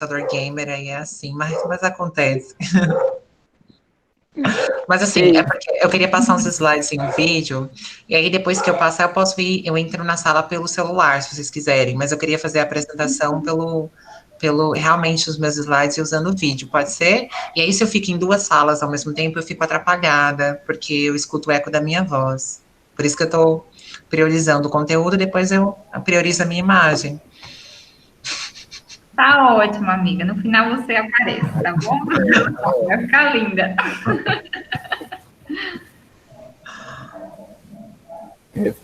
computador gamer aí é assim, mas acontece. Mas assim, é Ei, porque eu queria passar uns slides em um vídeo, e aí depois que eu passar, eu posso ir, eu entro na sala pelo celular, se vocês quiserem, mas eu queria fazer a apresentação pelo realmente os meus slides e usando o vídeo, pode ser? E aí, se eu fico em duas salas ao mesmo tempo, eu fico atrapalhada, porque eu escuto o eco da minha voz. Por isso que eu estou priorizando o conteúdo, depois eu priorizo a minha imagem. Tá ótimo, amiga. No final você aparece, tá bom? Vai ficar linda.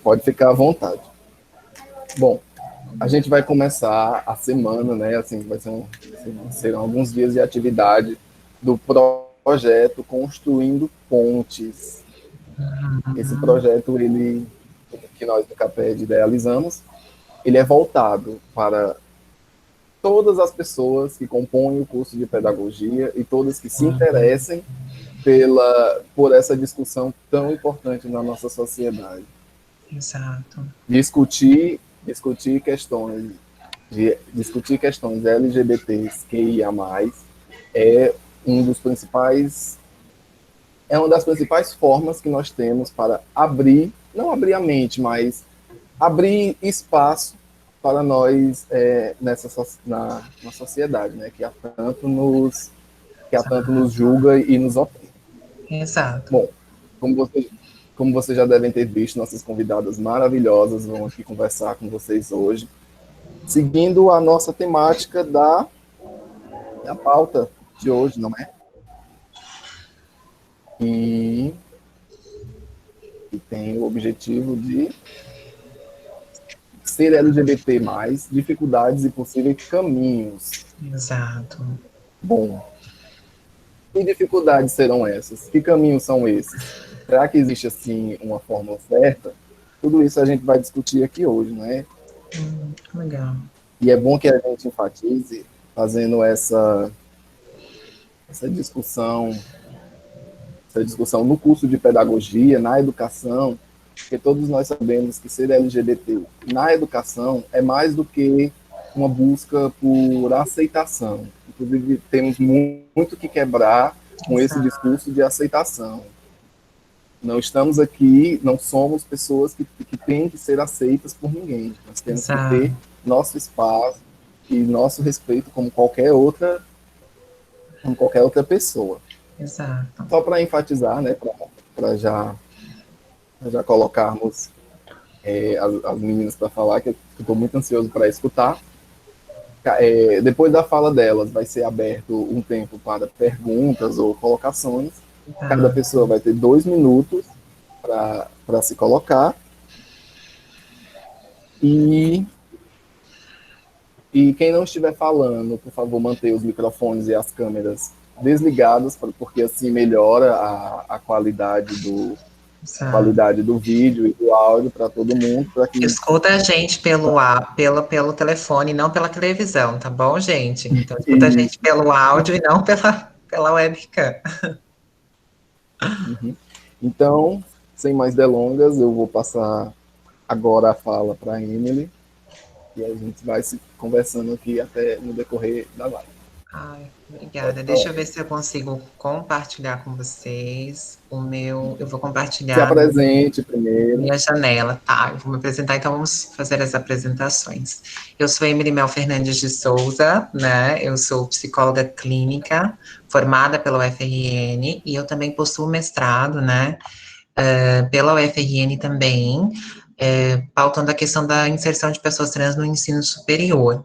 pode ficar à vontade. Bom, a gente vai começar a semana, né? Assim, serão alguns dias de atividade do projeto Construindo Pontes. Esse projeto, que nós do CAPED idealizamos, ele é voltado para todas as pessoas que compõem o curso de pedagogia e todas que se interessem por essa discussão tão importante na nossa sociedade. Exato. Discutir questões LGBTs que ia mais é é uma das principais formas que nós temos para não abrir a mente, mas abrir espaço para nós na sociedade, né, que há tanto nos julga e nos oprime. Exato. Bom, como vocês já devem ter visto, nossas convidadas maravilhosas vão aqui conversar com vocês hoje, seguindo a nossa temática da pauta de hoje, não é? E tem o objetivo de ser LGBT+, dificuldades e possíveis caminhos. Exato. Bom, que dificuldades serão essas? Que caminhos são esses? Será que existe, assim, uma fórmula certa? Tudo isso a gente vai discutir aqui hoje, né? Legal. E é bom que a gente enfatize, fazendo essa discussão no curso de pedagogia, na educação, porque todos nós sabemos que ser LGBT na educação é mais do que uma busca por aceitação. Inclusive, temos muito que quebrar com esse discurso de aceitação. Não estamos aqui, não somos pessoas que têm que ser aceitas por ninguém. Nós temos que ter nosso espaço e nosso respeito como qualquer outra pessoa. Exato. Só para enfatizar, né, para já colocarmos as meninas para falar, que eu estou muito ansioso para escutar. Depois da fala delas, vai ser aberto um tempo para perguntas ou colocações. Cada pessoa vai ter 2 minutos para se colocar. E quem não estiver falando, por favor, mantenha os microfones e as câmeras desligados, porque assim melhora a qualidade do vídeo e do áudio para todo mundo. Escuta a gente pelo telefone, não pela televisão, tá bom, gente? Então, escuta a gente pelo áudio e não pela webcam. Uhum. Então, sem mais delongas, eu vou passar agora a fala para a Emily e a gente vai se conversando aqui até no decorrer da live. Ai, obrigada. Deixa eu ver se eu consigo compartilhar com vocês eu vou compartilhar. Se apresente primeiro. Minha janela, tá? Eu vou me apresentar, então vamos fazer as apresentações. Eu sou Emily Mel Fernandes de Souza, né? Eu sou psicóloga clínica, formada pela UFRN, e eu também possuo mestrado, né? Pela UFRN também, pautando a questão da inserção de pessoas trans no ensino superior.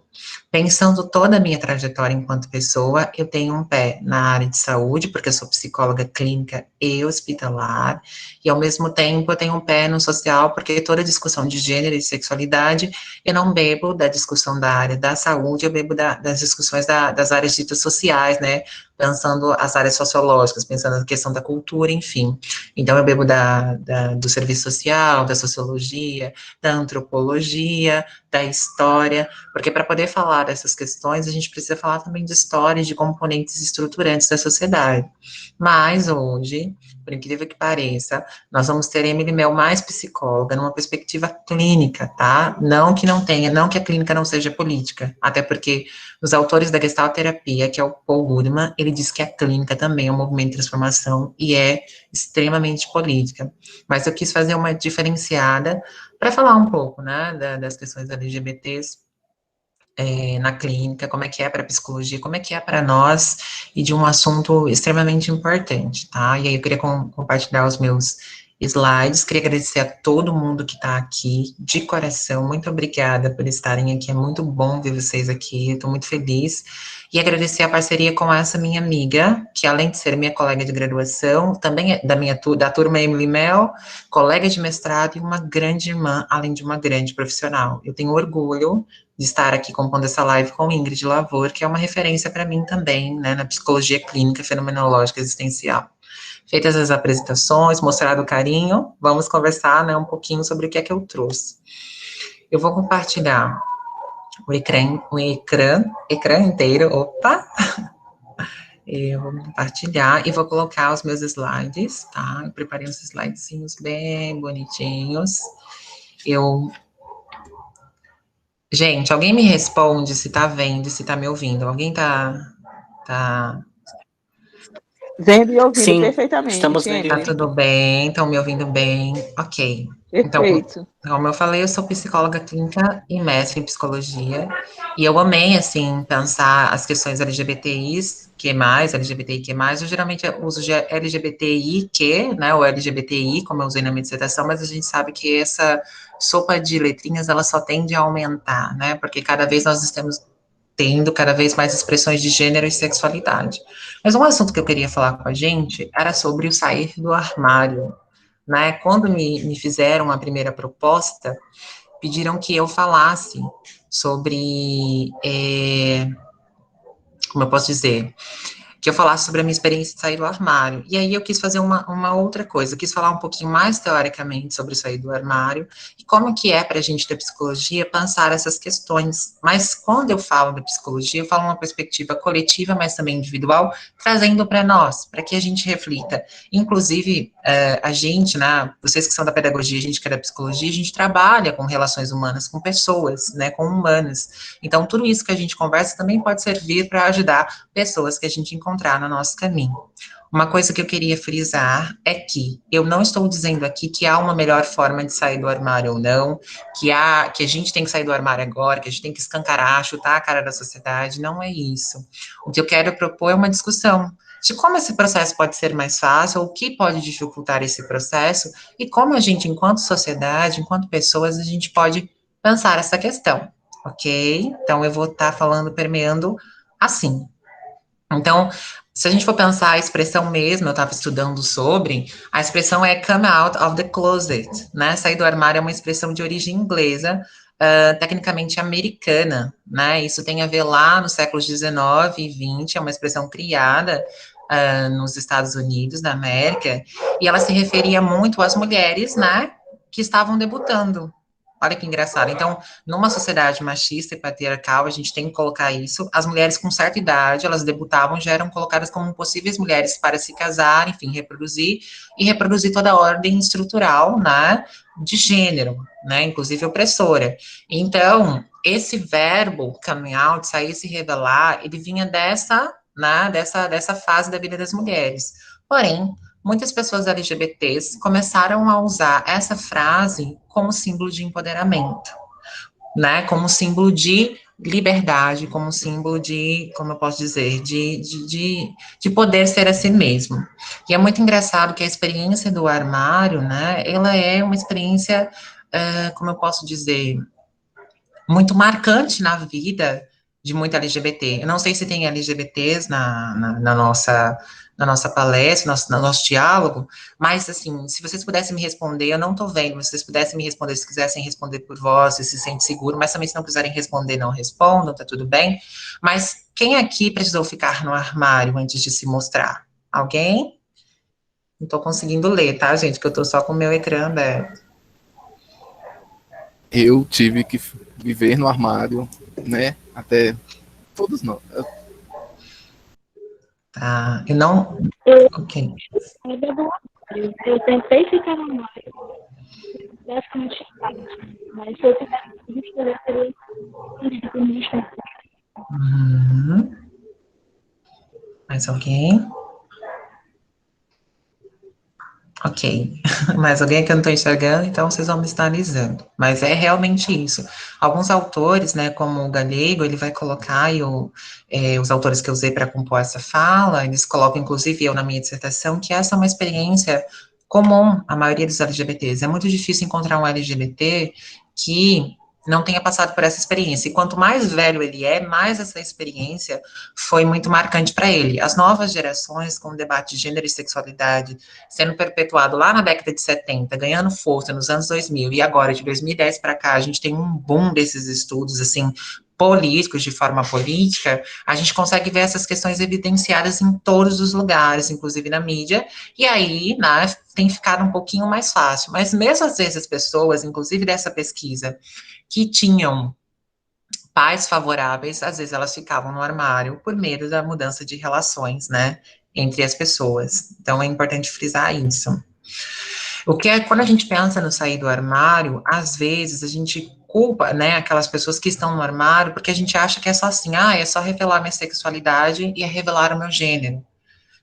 Pensando toda a minha trajetória enquanto pessoa, eu tenho um pé na área de saúde, porque eu sou psicóloga clínica e hospitalar, e ao mesmo tempo eu tenho um pé no social, porque toda discussão de gênero e sexualidade, eu não bebo da discussão da área da saúde, eu bebo das discussões das áreas ditas sociais, né, pensando as áreas sociológicas, pensando na questão da cultura, enfim. Então eu bebo do serviço social, da sociologia, da antropologia, da história, porque para poder poder falar dessas questões, a gente precisa falar também de histórias, de componentes estruturantes da sociedade. Mas hoje, por incrível que pareça, nós vamos ter Emily Mel mais psicóloga, numa perspectiva clínica, tá? Não que não tenha, não que a clínica não seja política, até porque os autores da Gestalterapia, que é o Paul Goodman, ele diz que a clínica também é um movimento de transformação e é extremamente política. Mas eu quis fazer uma diferenciada para falar um pouco, né, das questões LGBTs na clínica, como é que é para a psicologia, como é que é para nós, e de um assunto extremamente importante, tá? E aí eu queria compartilhar os meus slides, queria agradecer a todo mundo que está aqui, de coração, muito obrigada por estarem aqui, é muito bom ver vocês aqui, eu estou muito feliz, e agradecer a parceria com essa minha amiga, que além de ser minha colega de graduação, também é da turma Emily Mel, colega de mestrado e uma grande irmã, além de uma grande profissional. Eu tenho orgulho de estar aqui compondo essa live com Ingrid Lavor, que é uma referência para mim também, né, na psicologia clínica fenomenológica existencial. Feitas as apresentações, mostrado o carinho, vamos conversar, né, um pouquinho sobre o que é que eu trouxe. Eu vou compartilhar o ecrã inteiro, opa! Eu vou compartilhar e vou colocar os meus slides, tá? Eu preparei uns slidezinhos bem bonitinhos. Gente, alguém me responde se tá vendo, se tá me ouvindo. Alguém tá... Vendo e ouvindo Sim, perfeitamente. estamos vendo. Tá tudo bem, estão me ouvindo bem? Ok. Então, Perfeito. como eu falei, eu sou psicóloga clínica e mestre em psicologia, e eu amei, assim, pensar as questões LGBTIs, LGBTIQ+, eu geralmente uso LGBTIQ, né, ou LGBTI, como eu usei na minha dissertação, mas a gente sabe que essa sopa de letrinhas, ela só tende a aumentar, né, porque cada vez nós estamos tendo cada vez mais expressões de gênero e sexualidade. Mas um assunto que eu queria falar com a gente era sobre o sair do armário, né? Quando me fizeram a primeira proposta, pediram que eu falasse sobre, como eu posso dizer, que eu falasse sobre a minha experiência de sair do armário. E aí eu quis fazer uma outra coisa, eu quis falar um pouquinho mais teoricamente sobre sair do armário e como que é para a gente da psicologia pensar essas questões. Mas quando eu falo da psicologia, eu falo uma perspectiva coletiva, mas também individual, trazendo para nós, para que a gente reflita. Inclusive, a gente, né, vocês que são da pedagogia, a gente que é da psicologia, a gente trabalha com relações humanas, com pessoas, né, com humanas. Então, tudo isso que a gente conversa também pode servir para ajudar pessoas que a gente encontrar no nosso caminho. Uma coisa que eu queria frisar é que eu não estou dizendo aqui que há uma melhor forma de sair do armário ou não, que a gente tem que sair do armário agora, que a gente tem que escancarar, chutar a cara da sociedade, não é isso. O que eu quero propor é uma discussão de como esse processo pode ser mais fácil, ou o que pode dificultar esse processo, e como a gente, enquanto sociedade, enquanto pessoas, a gente pode pensar essa questão, ok? Então, eu vou estar falando, permeando assim. Então, se a gente for pensar a expressão mesmo, eu estava estudando sobre, a expressão é come out of the closet, né? Sair do armário é uma expressão de origem inglesa, tecnicamente americana, né? Isso tem a ver lá nos séculos 19 e 20, é uma expressão criada nos Estados Unidos da América, e ela se referia muito às mulheres, né, que estavam debutando. Olha que engraçado. Então, numa sociedade machista e patriarcal, a gente tem que colocar isso. As mulheres com certa idade, elas debutavam, já eram colocadas como possíveis mulheres para se casar, enfim, reproduzir toda a ordem estrutural, né, de gênero, né, inclusive opressora. Então, esse verbo, coming out, sair, se revelar, ele vinha né, dessa fase da vida das mulheres. Porém, muitas pessoas LGBTs começaram a usar essa frase como símbolo de empoderamento, né, como símbolo de liberdade, como símbolo de, como eu posso dizer, de poder ser a si mesmo. E é muito engraçado que a experiência do armário, né, ela é uma experiência, como eu posso dizer, muito marcante na vida de muita LGBT. Eu não sei se tem LGBTs na nossa palestra, no nosso diálogo, mas, assim, se vocês pudessem me responder, eu não estou vendo, se vocês pudessem me responder, se quisessem responder por voz, se sente seguro, mas também se não quiserem responder, não respondam, tá tudo bem. Mas quem aqui precisou ficar no armário antes de se mostrar? Alguém? Não estou conseguindo ler, tá, gente, que eu estou só com o meu ecrã aberto. Eu tive que viver no armário né? Até todos nós. Tá, eu não... Eu Ok. ainda do armário. Eu tentei ficar no armário, basicamente nada. Mas se eu tivesse que escolher, seria independente. Uhum. Mais alguém? Ok. Mais alguém que eu não estou enxergando, então vocês vão me estar analisando. Mas é realmente isso. Alguns autores, né, como o Galego, ele vai colocar, os autores que eu usei para compor essa fala, eles colocam, inclusive eu na minha dissertação, que essa é uma experiência comum à maioria dos LGBTs. É muito difícil encontrar um LGBT que não tenha passado por essa experiência. E quanto mais velho ele é, mais essa experiência foi muito marcante para ele. As novas gerações, com o debate de gênero e sexualidade sendo perpetuado lá na década de 70, ganhando força nos anos 2000, e agora, de 2010 para cá, a gente tem um boom desses estudos, assim, políticos, de forma política, a gente consegue ver essas questões evidenciadas em todos os lugares, inclusive na mídia, e aí, né, tem ficado um pouquinho mais fácil. Mas mesmo às vezes as pessoas, inclusive dessa pesquisa, que tinham pais favoráveis, às vezes elas ficavam no armário por medo da mudança de relações, né, entre as pessoas. Então é importante frisar isso. O que é, quando a gente pensa no sair do armário, às vezes a gente culpa, né, aquelas pessoas que estão no armário, porque a gente acha que é só assim, é só revelar minha sexualidade e é revelar o meu gênero,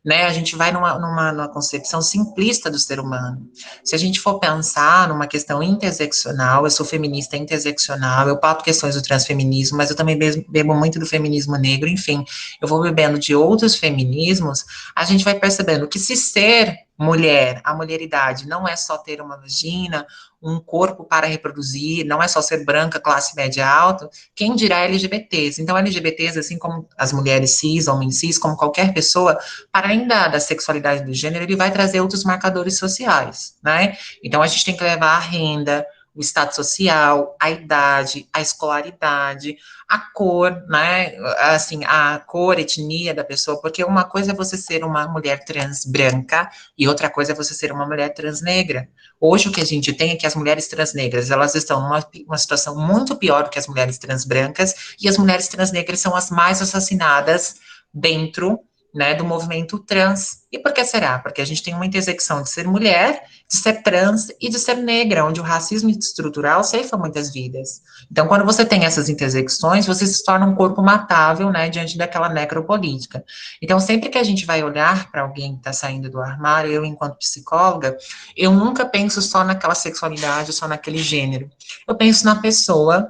né? A gente vai numa concepção simplista do ser humano. Se a gente for pensar numa questão interseccional, eu sou feminista interseccional, eu papo questões do transfeminismo, mas eu também bebo muito do feminismo negro, enfim, eu vou bebendo de outros feminismos, a gente vai percebendo que se ser mulher, a mulheridade, não é só ter uma vagina, um corpo para reproduzir, não é só ser branca, classe média alta, quem dirá LGBTs? Então, LGBTs, assim como as mulheres cis, homens cis, como qualquer pessoa, para além da sexualidade do gênero, ele vai trazer outros marcadores sociais, né? Então, a gente tem que levar a renda, o status social, a idade, a escolaridade, a cor, né? Assim, a cor, etnia da pessoa, porque uma coisa é você ser uma mulher trans branca e outra coisa é você ser uma mulher trans negra. Hoje, o que a gente tem é que as mulheres trans negras, elas estão numa situação muito pior do que as mulheres trans brancas, e as mulheres trans negras são as mais assassinadas dentro, né, do movimento trans. E por que será? Porque a gente tem uma intersecção de ser mulher, de ser trans e de ser negra, onde o racismo estrutural ceifa muitas vidas. Então, quando você tem essas intersecções, você se torna um corpo matável, né, diante daquela necropolítica. Então, sempre que a gente vai olhar para alguém que está saindo do armário, eu, enquanto psicóloga, eu nunca penso só naquela sexualidade, só naquele gênero. Eu penso na pessoa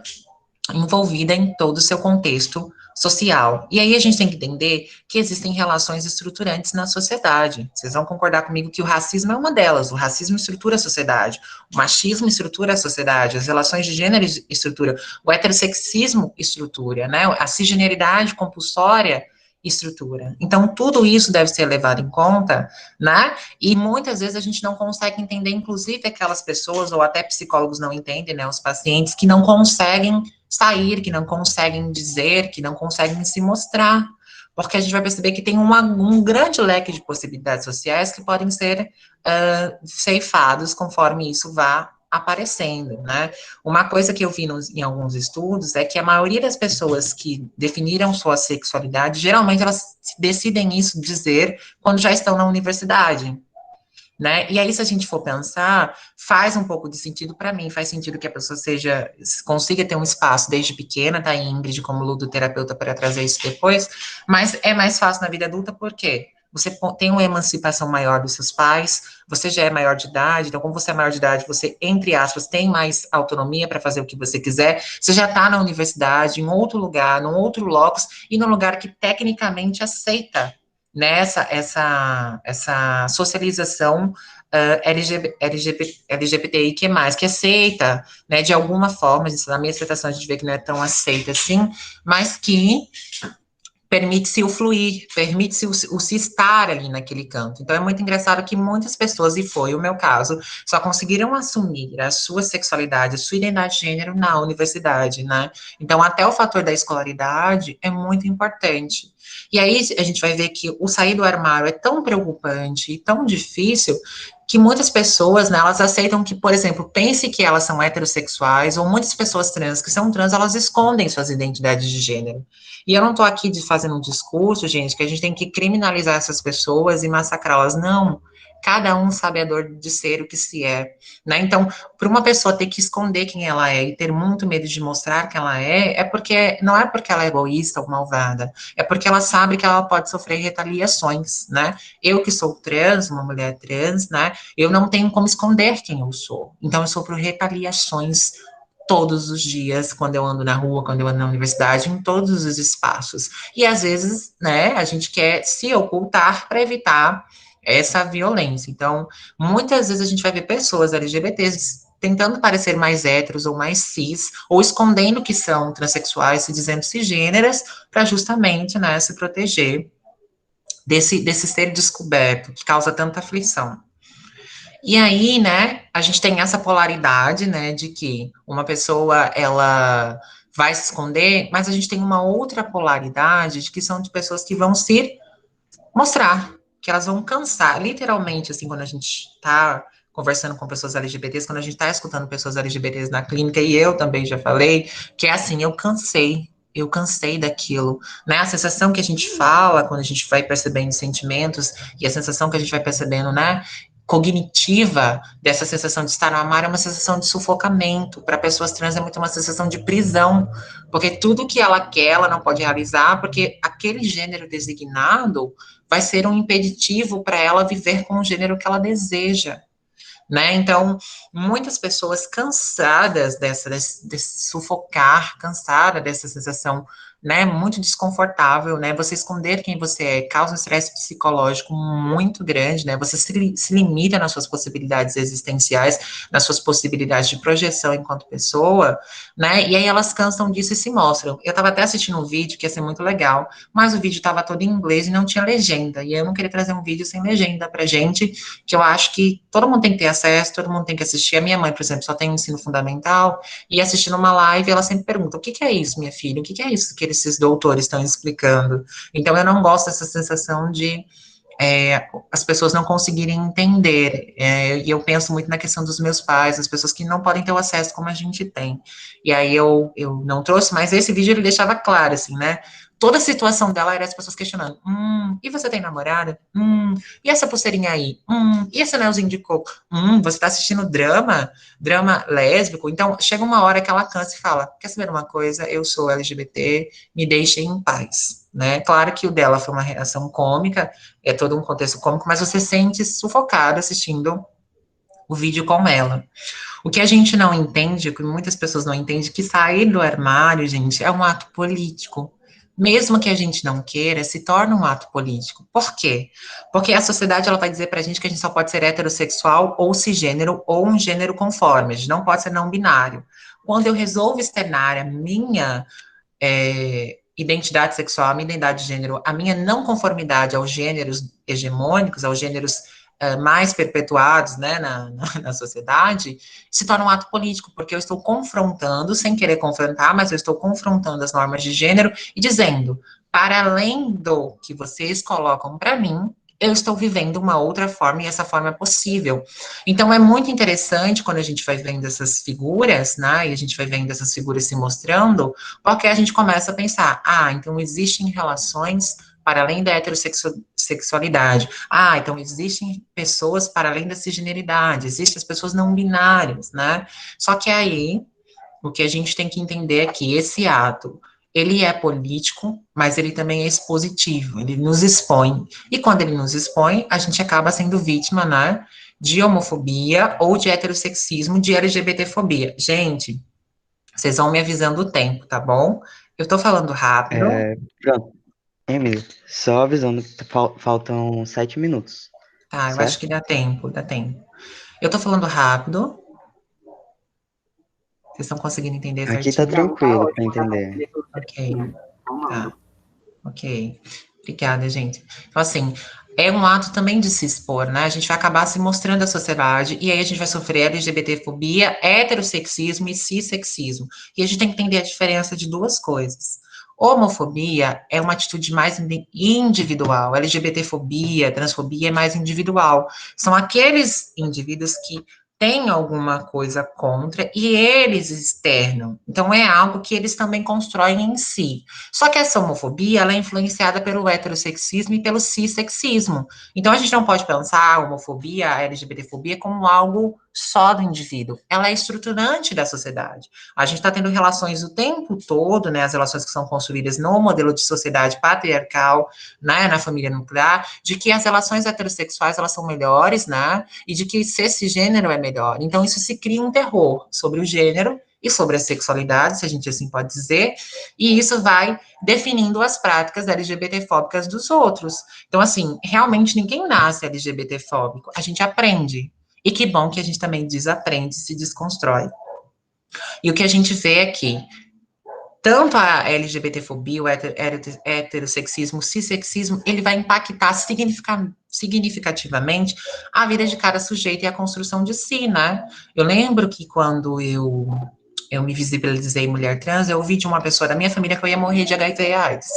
envolvida em todo o seu contexto social. E aí a gente tem que entender que existem relações estruturantes na sociedade. Vocês vão concordar comigo que o racismo é uma delas. O racismo estrutura a sociedade, o machismo estrutura a sociedade, as relações de gênero estrutura, o heterossexismo estrutura, né? A cisgeneridade compulsória estrutura. Então, tudo isso deve ser levado em conta, né? E muitas vezes a gente não consegue entender, inclusive aquelas pessoas, ou até psicólogos não entendem, né? Os pacientes que não conseguem sair, que não conseguem dizer, que não conseguem se mostrar, porque a gente vai perceber que tem um grande leque de possibilidades sociais que podem ser ceifados conforme isso vá aparecendo, né? Uma coisa que eu vi em alguns estudos é que a maioria das pessoas que definiram sua sexualidade, geralmente elas decidem isso dizer quando já estão na universidade, né? E aí, se a gente for pensar, faz um pouco de sentido para mim, faz sentido que a pessoa consiga ter um espaço desde pequena, tá, Ingrid, como ludoterapeuta, para trazer isso depois, mas é mais fácil na vida adulta, por quê? Você tem uma emancipação maior dos seus pais, você já é maior de idade, então, como você é maior de idade, você, entre aspas, tem mais autonomia para fazer o que você quiser, você já está na universidade, em outro lugar, num outro locus, e num lugar que tecnicamente aceita nessa essa socialização LGBTI que aceita, né, de alguma forma, na minha interpretação a gente vê que não é tão aceita assim, mas que permite-se o fluir, permite-se o se estar ali naquele canto. Então, é muito engraçado que muitas pessoas, e foi o meu caso, só conseguiram assumir a sua sexualidade, a sua identidade de gênero na universidade, né? Então, até o fator da escolaridade é muito importante. E aí, a gente vai ver que o sair do armário é tão preocupante e tão difícil, que muitas pessoas, né, elas aceitam que, por exemplo, pense que elas são heterossexuais, ou muitas pessoas trans que são trans, elas escondem suas identidades de gênero. E eu não tô aqui fazendo um discurso, gente, que a gente tem que criminalizar essas pessoas e massacrá-las, não. Cada um sabe a dor de ser o que se é, né? Então, para uma pessoa ter que esconder quem ela é e ter muito medo de mostrar quem ela é porque não é porque ela é egoísta ou malvada, é porque ela sabe que ela pode sofrer retaliações, né? Eu que sou trans, uma mulher trans, né? Eu não tenho como esconder quem eu sou. Então, eu sofro retaliações todos os dias, quando eu ando na rua, quando eu ando na universidade, em todos os espaços. E às vezes, né, a gente quer se ocultar para evitar essa violência. Então, muitas vezes a gente vai ver pessoas LGBTs tentando parecer mais héteros ou mais cis, ou escondendo que são transexuais, se dizendo cisgêneras, para justamente, né, se proteger desse ser descoberto, que causa tanta aflição. E aí, né, a gente tem essa polaridade, né, de que uma pessoa, ela vai se esconder, mas a gente tem uma outra polaridade de que são de pessoas que vão se mostrar, que elas vão cansar, literalmente, assim, quando a gente tá conversando com pessoas LGBTs, quando a gente tá escutando pessoas LGBTs na clínica, e eu também já falei, que é assim, eu cansei daquilo, né, a sensação que a gente fala, quando a gente vai percebendo sentimentos, e a sensação que a gente vai percebendo, né, cognitiva dessa sensação de estar no armário é uma sensação de sufocamento. Para pessoas trans é muito uma sensação de prisão, porque tudo que ela quer, ela não pode realizar, porque aquele gênero designado vai ser um impeditivo para ela viver com o gênero que ela deseja. Né? Então, muitas pessoas cansadas desse sufocar, cansada dessa sensação, né, muito desconfortável, né, você esconder quem você é, causa um estresse psicológico muito grande, né, você se limita nas suas possibilidades existenciais, nas suas possibilidades de projeção enquanto pessoa, né, e aí elas cansam disso e se mostram. Eu estava até assistindo um vídeo que ia ser muito legal, mas o vídeo estava todo em inglês e não tinha legenda, e eu não queria trazer um vídeo sem legenda pra gente, que eu acho que todo mundo tem que ter acesso, todo mundo tem que assistir. A minha mãe, por exemplo, só tem um ensino fundamental, e assistindo uma live, ela sempre pergunta, o que que é isso, minha filha? O que que é isso que esses doutores estão explicando? Então, eu não gosto dessa sensação de as pessoas não conseguirem entender, e eu penso muito na questão dos meus pais, as pessoas que não podem ter o acesso como a gente tem, e aí eu não trouxe, mas esse vídeo ele deixava claro, assim, né, toda a situação dela era as pessoas questionando, e você tem namorada? E essa pulseirinha aí? E esse anelzinho de coco? Você tá assistindo drama lésbico? Então, chega uma hora que ela cansa e fala, quer saber uma coisa? Eu sou LGBT, me deixem em paz, né, claro que o dela foi uma reação cômica, é todo um contexto cômico, mas você se sente sufocado assistindo o vídeo com ela. O que a gente não entende, o que muitas pessoas não entendem, que sair do armário, gente, é um ato político. Mesmo que a gente não queira, se torna um ato político. Por quê? Porque a sociedade ela vai dizer pra gente que a gente só pode ser heterossexual ou cisgênero ou um gênero conforme, a gente não pode ser não binário. Quando eu resolvo externar a minha identidade sexual, a minha identidade de gênero, a minha não conformidade aos gêneros hegemônicos, aos gêneros mais perpetuados, né, na sociedade, se torna um ato político, porque eu estou confrontando, sem querer confrontar, mas eu estou confrontando as normas de gênero e dizendo, para além do que vocês colocam para mim, eu estou vivendo uma outra forma e essa forma é possível. Então, é muito interessante quando a gente vai vendo essas figuras, né, e a gente vai vendo essas figuras se mostrando, porque a gente começa a pensar, então existem relações para além da heterossexualidade. Então existem pessoas para além da cisgeneridade, existem as pessoas não binárias, né? Só que aí, o que a gente tem que entender é que esse ato, ele é político, mas ele também é expositivo, ele nos expõe. E quando ele nos expõe, a gente acaba sendo vítima, né, de homofobia ou de heterossexismo, de LGBTfobia. Gente, vocês vão me avisando o tempo, tá bom? Eu tô falando rápido. Pronto, Emily, só avisando, faltam 7 minutos, Tá, eu acho que certo? dá tempo, dá tempo. Eu tô falando rápido. Vocês estão conseguindo entender Aqui tá certinho? tranquilo para entender. Ok, tá. Ok. Obrigada, gente. Então, assim, é um ato também de se expor, né? A gente vai acabar se mostrando à sociedade, e aí a gente vai sofrer LGBTfobia, heterossexismo e cissexismo. E a gente tem que entender a diferença de duas coisas. Homofobia é uma atitude mais individual, LGBTfobia, transfobia é mais individual. São aqueles indivíduos que têm alguma coisa contra e eles externam. Então, é algo que eles também constroem em si. Só que essa homofobia, ela é influenciada pelo heterossexismo e pelo cissexismo. Então, a gente não pode pensar a homofobia, a LGBTfobia como algo só do indivíduo. Ela é estruturante da sociedade. A gente está tendo relações o tempo todo, né, as relações que são construídas no modelo de sociedade patriarcal, né, na família nuclear, de que as relações heterossexuais, elas são melhores, né, e de que ser cisgênero é melhor. Então, isso se cria um terror sobre o gênero e sobre a sexualidade, se a gente assim pode dizer, e isso vai definindo as práticas LGBTfóbicas dos outros. Então, assim, realmente ninguém nasce LGBTfóbico, a gente aprende. E que bom que a gente também desaprende, se desconstrói. E o que a gente vê é que tanto a LGBTfobia, o heterossexismo, o cissexismo, ele vai impactar significativamente a vida de cada sujeito e a construção de si, né? Eu lembro que quando eu me visibilizei mulher trans, eu ouvi de uma pessoa da minha família que eu ia morrer de HIV e AIDS,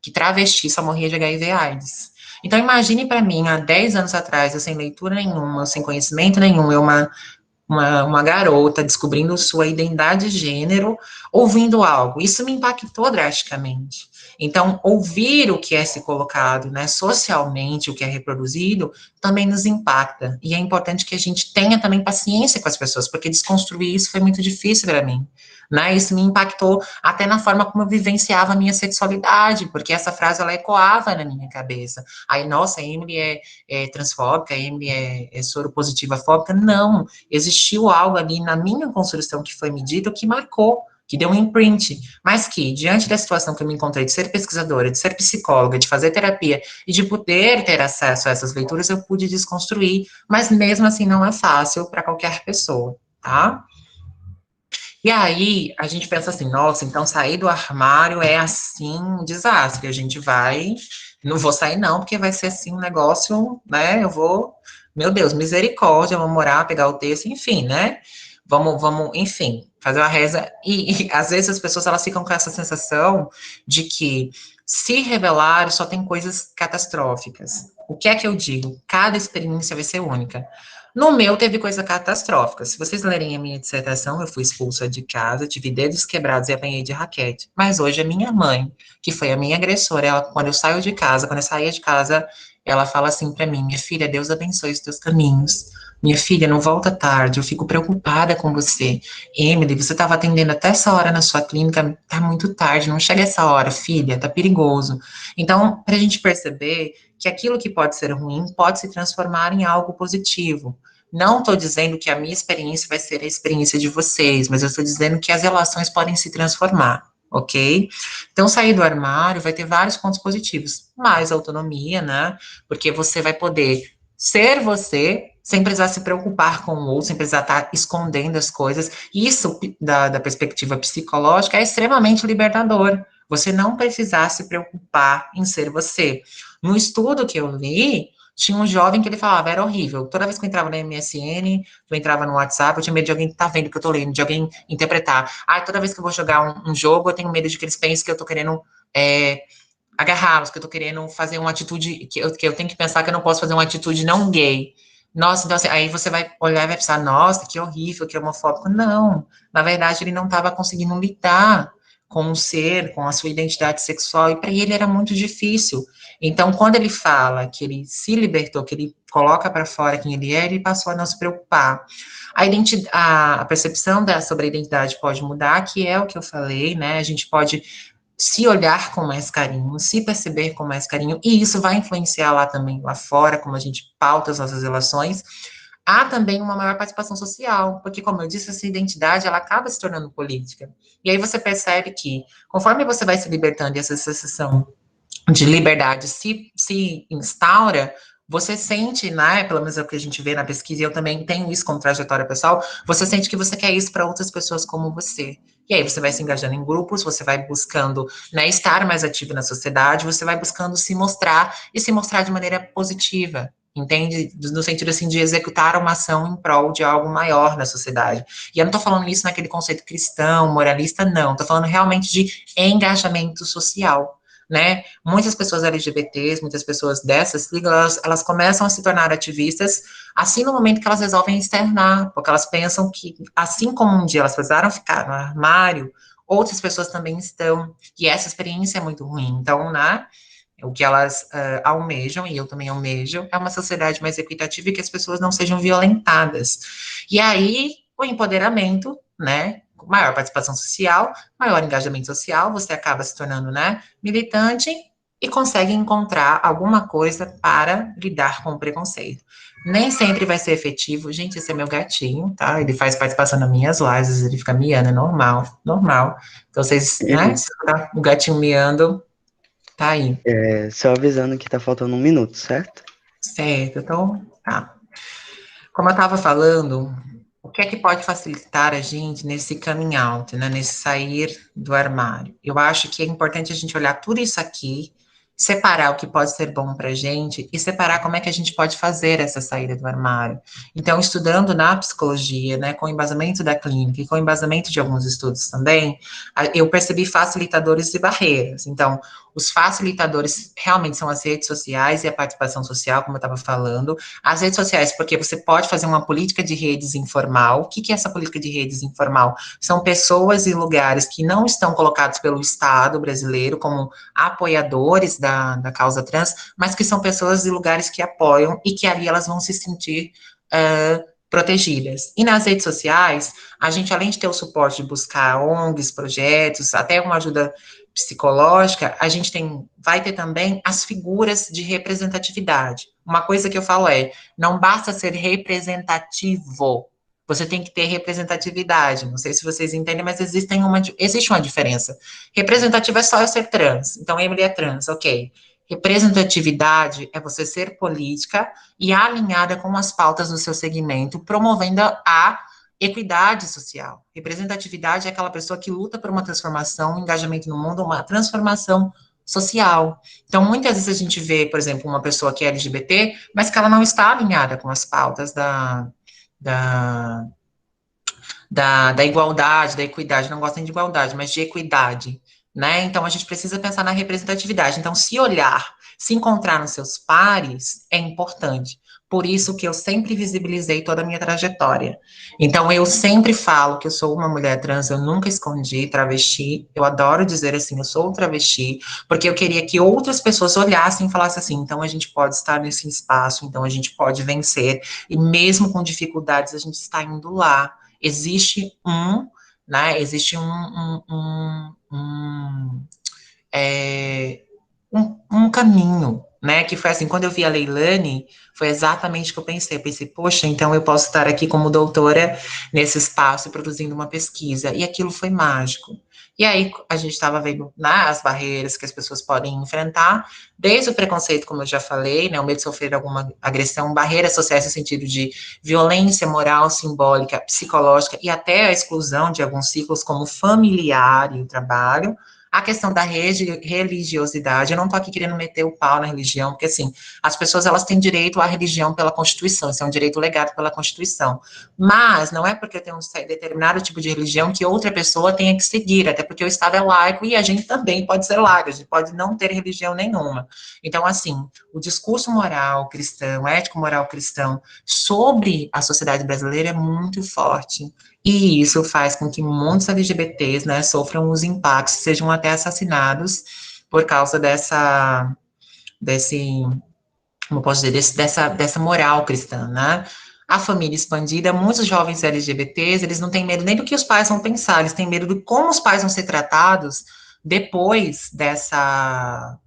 que travesti só morria de HIV e AIDS. Então, imagine para mim, há 10 anos atrás, eu sem leitura nenhuma, sem conhecimento nenhum, eu uma garota descobrindo sua identidade de gênero, ouvindo algo. Isso me impactou drasticamente. Então, ouvir o que é se colocado, né, socialmente, o que é reproduzido, também nos impacta. E é importante que a gente tenha também paciência com as pessoas, porque desconstruir isso foi muito difícil para mim. Né, isso me impactou até na forma como eu vivenciava a minha sexualidade, porque essa frase, ela ecoava na minha cabeça. Aí, nossa, a Emily é transfóbica, a Emily é soropositiva fóbica. Não, existiu algo ali na minha construção que foi medido, que marcou, que deu um imprint, mas que, diante da situação que eu me encontrei de ser pesquisadora, de ser psicóloga, de fazer terapia e de poder ter acesso a essas leituras, eu pude desconstruir, mas mesmo assim não é fácil para qualquer pessoa, tá? E aí, a gente pensa assim, nossa, então sair do armário é assim um desastre, a gente vai, não vou sair não, porque vai ser assim um negócio, né, eu vou, meu Deus, misericórdia, vamos orar, pegar o texto, enfim, né, enfim, fazer uma reza, e às vezes as pessoas, elas ficam com essa sensação de que se revelar só tem coisas catastróficas. O que é que eu digo? Cada experiência vai ser única. No meu, teve coisa catastrófica. Se vocês lerem a minha dissertação, eu fui expulsa de casa, tive dedos quebrados e apanhei de raquete. Mas hoje a minha mãe, que foi a minha agressora, ela, quando eu saio de casa, quando eu saía de casa, ela fala assim pra mim, minha filha, Deus abençoe os teus caminhos. Minha filha, não volta tarde, eu fico preocupada com você. Emily, você estava atendendo até essa hora na sua clínica, tá muito tarde, não chega essa hora, filha, tá perigoso. Então, pra gente perceber que aquilo que pode ser ruim pode se transformar em algo positivo. Não estou dizendo que a minha experiência vai ser a experiência de vocês, mas eu estou dizendo que as relações podem se transformar, ok? Então, sair do armário vai ter vários pontos positivos. Mais autonomia, né? Porque você vai poder ser você, sem precisar se preocupar com o outro, sem precisar estar escondendo as coisas. Isso, da perspectiva psicológica, é extremamente libertador. Você não precisar se preocupar em ser você. No estudo que eu li, tinha um jovem que ele falava, era horrível. Toda vez que eu entrava na MSN, eu entrava no WhatsApp, eu tinha medo de alguém estar vendo o que eu tô lendo, de alguém interpretar. Toda vez que eu vou jogar um jogo, eu tenho medo de que eles pensem que eu tô querendo agarrá-los, que eu tô querendo fazer uma atitude, que eu tenho que pensar que eu não posso fazer uma atitude não gay. Nossa, então assim, aí você vai olhar e vai pensar, nossa, que horrível, que homofóbico. Não, na verdade, ele não estava conseguindo lidar com o ser, com a sua identidade sexual, e para ele era muito difícil. Então, quando ele fala que ele se libertou, que ele coloca para fora quem ele é, ele passou a não se preocupar. A percepção sobre a identidade pode mudar, que é o que eu falei, né? A gente pode se olhar com mais carinho, se perceber com mais carinho, e isso vai influenciar lá também, lá fora, como a gente pauta as nossas relações. Há também uma maior participação social, porque, como eu disse, essa identidade, ela acaba se tornando política. E aí você percebe que, conforme você vai se libertando e essa sensação de liberdade se instaura, você sente, né, pelo menos é o que a gente vê na pesquisa, e eu também tenho isso como trajetória pessoal, você sente que você quer isso para outras pessoas como você. E aí você vai se engajando em grupos, você vai buscando, né, estar mais ativo na sociedade, você vai buscando se mostrar, e se mostrar de maneira positiva, entende? No sentido, assim, de executar uma ação em prol de algo maior na sociedade. E eu não tô falando isso naquele conceito cristão, moralista, não. Tô falando realmente de engajamento social, né? Muitas pessoas LGBTs, muitas pessoas dessas siglas, elas começam a se tornar ativistas assim no momento que elas resolvem externar, porque elas pensam que, assim como um dia elas precisaram ficar no armário, outras pessoas também estão, e essa experiência é muito ruim. Então, né, o que elas almejam, e eu também almejo, é uma sociedade mais equitativa e que as pessoas não sejam violentadas. E aí, o empoderamento, né, maior participação social, maior engajamento social, você acaba se tornando, né, militante e consegue encontrar alguma coisa para lidar com o preconceito. Nem sempre vai ser efetivo. Gente, esse é meu gatinho, tá? Ele faz participação nas minhas lives, ele fica miando, é normal, normal. Então, vocês, né, se escutar o gatinho miando, tá aí. Só avisando que tá faltando 1 minuto, certo? Certo, então, tá. Como eu estava falando, o que é que pode facilitar a gente nesse coming out, né, nesse sair do armário? Eu acho que é importante a gente olhar tudo isso aqui, separar o que pode ser bom para a gente e separar como é que a gente pode fazer essa saída do armário. Então, estudando na psicologia, né, com embasamento da clínica e com embasamento de alguns estudos também, eu percebi facilitadores e barreiras. Então, os facilitadores realmente são as redes sociais e a participação social, como eu estava falando. As redes sociais, porque você pode fazer uma política de redes informal. O que é essa política de redes informal? São pessoas e lugares que não estão colocados pelo Estado brasileiro como apoiadores da causa trans, mas que são pessoas e lugares que apoiam e que ali elas vão se sentir protegidas. E nas redes sociais, a gente, além de ter o suporte de buscar ONGs, projetos, até uma ajuda psicológica, a gente vai ter também as figuras de representatividade. Uma coisa que eu falo não basta ser representativo, você tem que ter representatividade. Não sei se vocês entendem, mas existe uma diferença. Representativo é só eu ser trans, então Emily é trans, ok. Representatividade é você ser política e alinhada com as pautas do seu segmento, promovendo a equidade social. Representatividade é aquela pessoa que luta por uma transformação, um engajamento no mundo, uma transformação social. Então, muitas vezes a gente vê, por exemplo, uma pessoa que é LGBT, mas que ela não está alinhada com as pautas da, da igualdade, da equidade, não gostam de igualdade, mas de equidade, né? Então, a gente precisa pensar na representatividade. Então, se olhar, se encontrar nos seus pares, é importante. Por isso que eu sempre visibilizei toda a minha trajetória. Então, eu sempre falo que eu sou uma mulher trans, eu nunca escondi travesti, eu adoro dizer assim, eu sou travesti, porque eu queria que outras pessoas olhassem e falassem assim, então a gente pode estar nesse espaço, então a gente pode vencer, e mesmo com dificuldades, a gente está indo lá. Existe né, existe um caminho, né, que foi assim, quando eu vi a Leilane, foi exatamente o que eu pensei, poxa, então eu posso estar aqui como doutora nesse espaço produzindo uma pesquisa, e aquilo foi mágico. E aí a gente estava vendo, né, as barreiras que as pessoas podem enfrentar, desde o preconceito, como eu já falei, né, o medo de sofrer alguma agressão, barreiras sociais no sentido de violência moral, simbólica, psicológica e até a exclusão de alguns ciclos como familiar e o trabalho, a questão da religiosidade, eu não estou aqui querendo meter o pau na religião, porque, assim, as pessoas, elas têm direito à religião pela Constituição, isso é um direito legado pela Constituição, mas não é porque eu tenho um determinado tipo de religião que outra pessoa tenha que seguir, até porque o Estado é laico e a gente também pode ser laico, a gente pode não ter religião nenhuma. Então, assim, o discurso moral cristão, ético-moral cristão, sobre a sociedade brasileira é muito forte, e isso faz com que muitos LGBTs, né, sofram os impactos, sejam até assassinados por causa como eu posso dizer, dessa moral cristã, né? A família expandida, muitos jovens LGBTs, eles não têm medo nem do que os pais vão pensar, eles têm medo de como os pais vão ser tratados depois dessa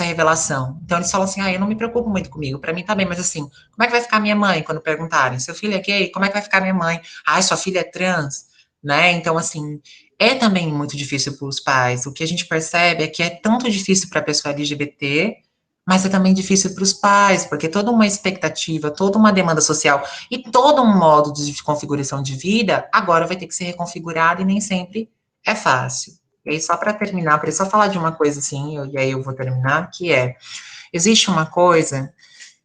revelação. Então, eles falam assim, eu não me preocupo muito comigo, para mim tá bem, mas assim, como é que vai ficar minha mãe quando perguntarem, seu filho é gay? Como é que vai ficar minha mãe? Sua filha é trans? Né? Então, assim, é também muito difícil para os pais. O que a gente percebe é que é tanto difícil para a pessoa LGBT, mas é também difícil para os pais, porque toda uma expectativa, toda uma demanda social e todo um modo de configuração de vida agora vai ter que ser reconfigurado e nem sempre é fácil. E aí, só para terminar, só falar de uma coisa assim, e aí eu vou terminar, que existe uma coisa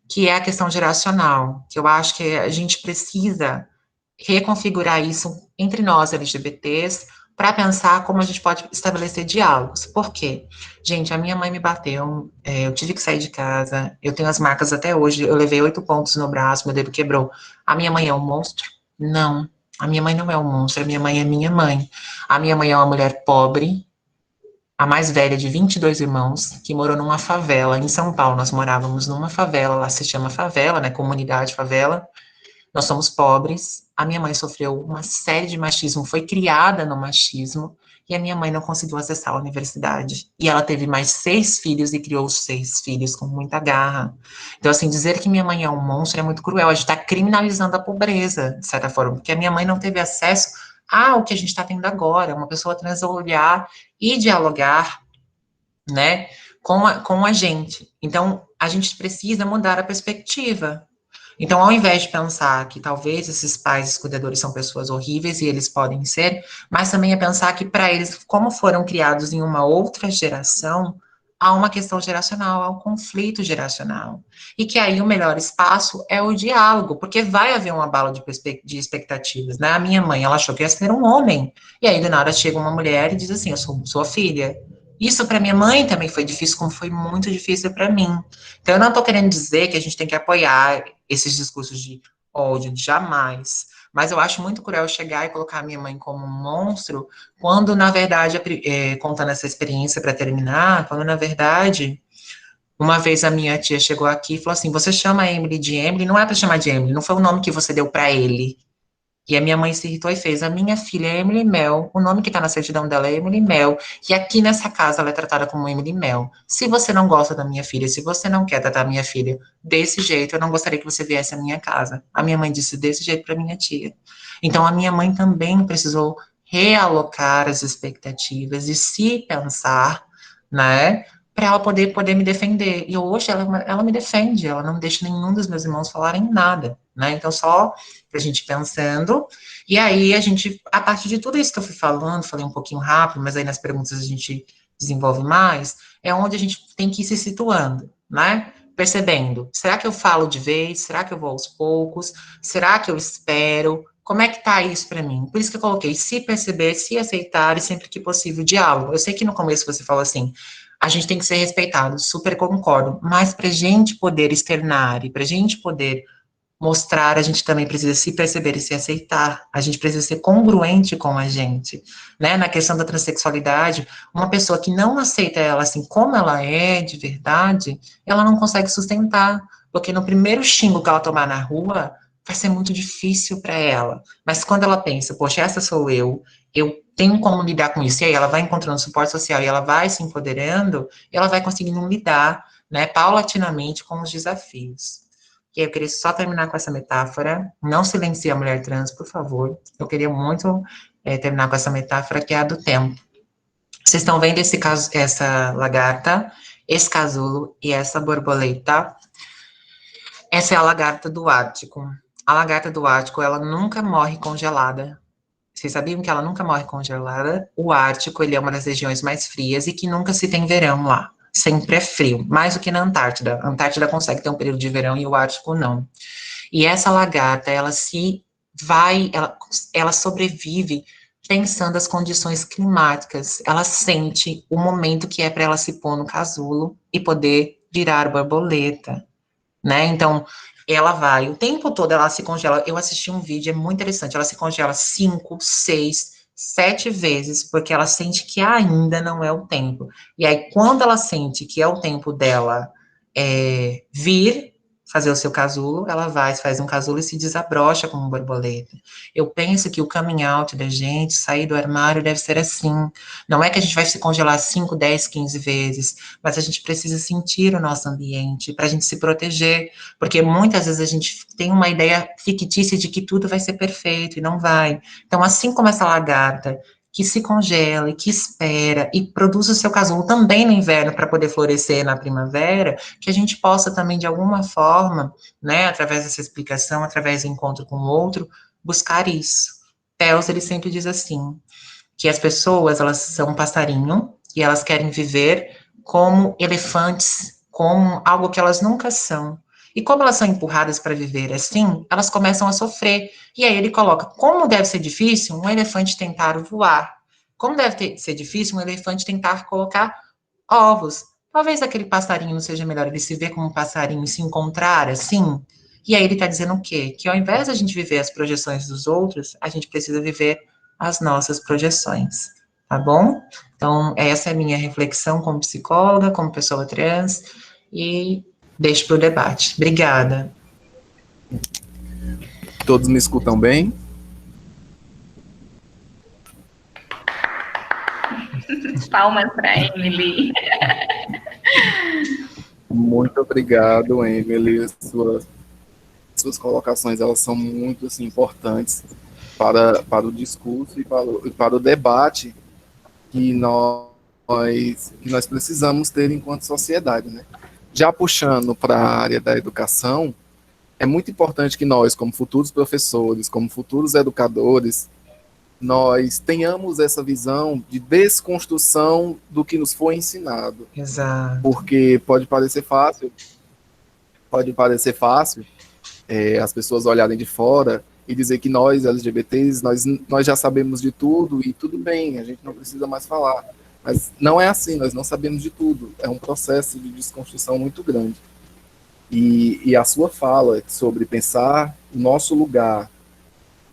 que é a questão geracional, que eu acho que a gente precisa reconfigurar isso entre nós, LGBTs, para pensar como a gente pode estabelecer diálogos. Por quê? Gente, a minha mãe me bateu, eu tive que sair de casa, eu tenho as marcas até hoje, eu levei 8 pontos no braço, meu dedo quebrou. A minha mãe é um monstro? Não. A minha mãe não é um monstro, a minha mãe é minha mãe. A minha mãe é uma mulher pobre, a mais velha de 22 irmãos, que morou numa favela em São Paulo. Nós morávamos numa favela, lá se chama favela, né, comunidade favela. Nós somos pobres. A minha mãe sofreu uma série de machismo, foi criada no machismo, e a minha mãe não conseguiu acessar a universidade. E ela teve mais 6 filhos e criou os 6 filhos com muita garra. Então, assim, dizer que minha mãe é um monstro é muito cruel. A gente está criminalizando a pobreza, de certa forma, porque a minha mãe não teve acesso ao que a gente está tendo agora, uma pessoa trans olhar e dialogar, né, com a gente. Então, a gente precisa mudar a perspectiva. Então, ao invés de pensar que talvez esses pais e cuidadores são pessoas horríveis e eles podem ser, mas também é pensar que para eles, como foram criados em uma outra geração, há uma questão geracional, há um conflito geracional. E que aí o melhor espaço é o diálogo, porque vai haver um abalo de expectativas, né? A minha mãe, ela achou que ia ser um homem, e aí do nada chega uma mulher e diz assim, eu sou sua filha. Isso para minha mãe também foi difícil, como foi muito difícil para mim. Então, eu não estou querendo dizer que a gente tem que apoiar esses discursos de ódio, jamais. Mas eu acho muito cruel chegar e colocar a minha mãe como um monstro, quando, na verdade, contando essa experiência para terminar, quando, na verdade, uma vez a minha tia chegou aqui e falou assim: você chama a Emily de Emily, não é para chamar de Emily, não foi o nome que você deu para ele. E a minha mãe se irritou e fez: a minha filha é Emily Mel, o nome que está na certidão dela é Emily Mel, e aqui nessa casa ela é tratada como Emily Mel. Se você não gosta da minha filha, se você não quer tratar a minha filha desse jeito, eu não gostaria que você viesse à minha casa. A minha mãe disse desse jeito para minha tia. Então a minha mãe também precisou realocar as expectativas e se pensar, né? Para ela poder me defender. E hoje ela me defende, ela não deixa nenhum dos meus irmãos falarem nada, né? Então, só para a gente pensando. E aí, a gente, a partir de tudo isso que eu fui falando, falei um pouquinho rápido, mas aí nas perguntas a gente desenvolve mais, é onde a gente tem que ir se situando, né? Percebendo, será que eu falo de vez? Será que eu vou aos poucos? Será que eu espero? Como é que tá isso para mim? Por isso que eu coloquei se perceber, se aceitar e sempre que possível diálogo. Eu sei que no começo você falou assim, a gente tem que ser respeitado, super concordo, mas para a gente poder externar e para a gente poder mostrar, a gente também precisa se perceber e se aceitar, a gente precisa ser congruente com a gente, né, na questão da transexualidade, uma pessoa que não aceita ela assim como ela é, de verdade, ela não consegue sustentar, porque no primeiro xingo que ela tomar na rua, vai ser muito difícil para ela, mas quando ela pensa, poxa, essa sou eu tenho como lidar com isso, e aí ela vai encontrando suporte social, e ela vai se empoderando, e ela vai conseguindo lidar, né, paulatinamente com os desafios. E eu queria só terminar com essa metáfora. Não silencie a mulher trans, por favor. Eu queria muito terminar com essa metáfora, que é a do tempo. Vocês estão vendo essa lagarta, esse casulo e essa borboleta? Essa é a lagarta do Ártico. A lagarta do Ártico, ela nunca morre congelada. Vocês sabiam que ela nunca morre congelada? O Ártico, ele é uma das regiões mais frias e que nunca se tem verão lá. Sempre é frio, mais do que na Antártida. A Antártida consegue ter um período de verão e o Ártico não. E essa lagarta, ela sobrevive pensando as condições climáticas. Ela sente o momento que é para ela se pôr no casulo e poder virar borboleta, né? Então, ela vai, o tempo todo ela se congela. Eu assisti um vídeo, é muito interessante. Ela se congela 5, 6, 7 vezes, porque ela sente que ainda não é o tempo. E aí, quando ela sente que é o tempo dela vir fazer o seu casulo, ela vai, faz um casulo e se desabrocha como borboleta. Eu penso que o coming out da gente, sair do armário, deve ser assim. Não é que a gente vai se congelar 5, 10, 15 vezes, mas a gente precisa sentir o nosso ambiente para a gente se proteger, porque muitas vezes a gente tem uma ideia fictícia de que tudo vai ser perfeito e não vai. Então, assim como essa lagarta que se congela e que espera e produz o seu casulo também no inverno para poder florescer na primavera, que a gente possa também, de alguma forma, né, através dessa explicação, através do encontro com o outro, buscar isso. Teos, ele sempre diz assim, que as pessoas, elas são um passarinho e elas querem viver como elefantes, como algo que elas nunca são. E como elas são empurradas para viver assim, elas começam a sofrer. E aí ele coloca, como deve ser difícil um elefante tentar voar. Como ser difícil um elefante tentar colocar ovos. Talvez aquele passarinho não seja melhor ele se ver como um passarinho e se encontrar assim. E aí ele está dizendo o quê? Que ao invés de a gente viver as projeções dos outros, a gente precisa viver as nossas projeções, tá bom? Então, essa é a minha reflexão como psicóloga, como pessoa trans, e deixo para o debate. Obrigada. Todos me escutam bem? Palmas para Emily. Muito obrigado, Emily. Suas colocações, elas são muito assim, importantes para o discurso e para o debate que nós precisamos ter enquanto sociedade, né? Já puxando para a área da educação, é muito importante que nós, como futuros professores, como futuros educadores, nós tenhamos essa visão de desconstrução do que nos foi ensinado. Exato. Porque pode parecer fácil as pessoas olharem de fora e dizer que nós, LGBTs, nós já sabemos de tudo e tudo bem, a gente não precisa mais falar. Mas não é assim, nós não sabemos de tudo. É um processo de desconstrução muito grande. E a sua fala sobre pensar o nosso lugar,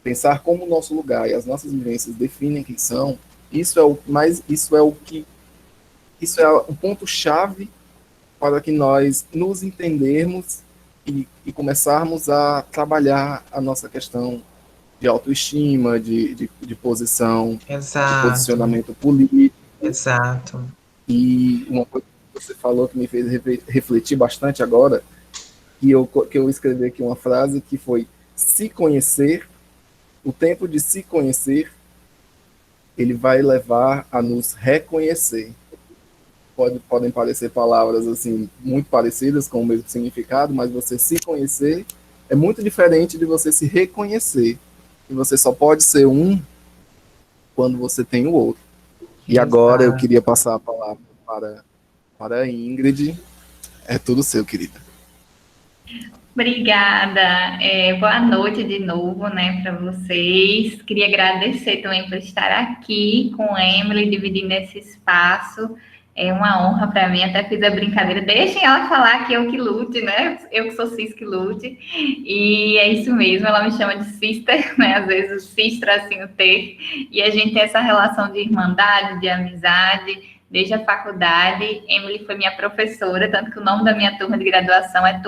pensar como o nosso lugar e as nossas vivências definem quem são, isso é o ponto-chave para que nós nos entendermos e começarmos a trabalhar a nossa questão de autoestima, de posição, Exato. de posicionamento político. Exato. E uma coisa que você falou que me fez refletir bastante agora, que eu escrevi aqui uma frase que foi: se conhecer, o tempo de se conhecer, ele vai levar a nos reconhecer. Podem parecer palavras assim muito parecidas, com o mesmo significado, mas você se conhecer é muito diferente de você se reconhecer. E você só pode ser um quando você tem o outro. E agora eu queria passar a palavra para a Ingrid. É tudo seu, querida. Obrigada. Boa noite de novo, né, para vocês. Queria agradecer também por estar aqui com a Emily, dividindo esse espaço. É uma honra para mim, até fiz a brincadeira. Deixem ela falar que eu que lute, né? Eu que sou cis que lute. E é isso mesmo, ela me chama de sister, né? Às vezes o cis tracinho T. E a gente tem essa relação de irmandade, de amizade, desde a faculdade. Emily foi minha professora, tanto que o nome da minha turma de graduação é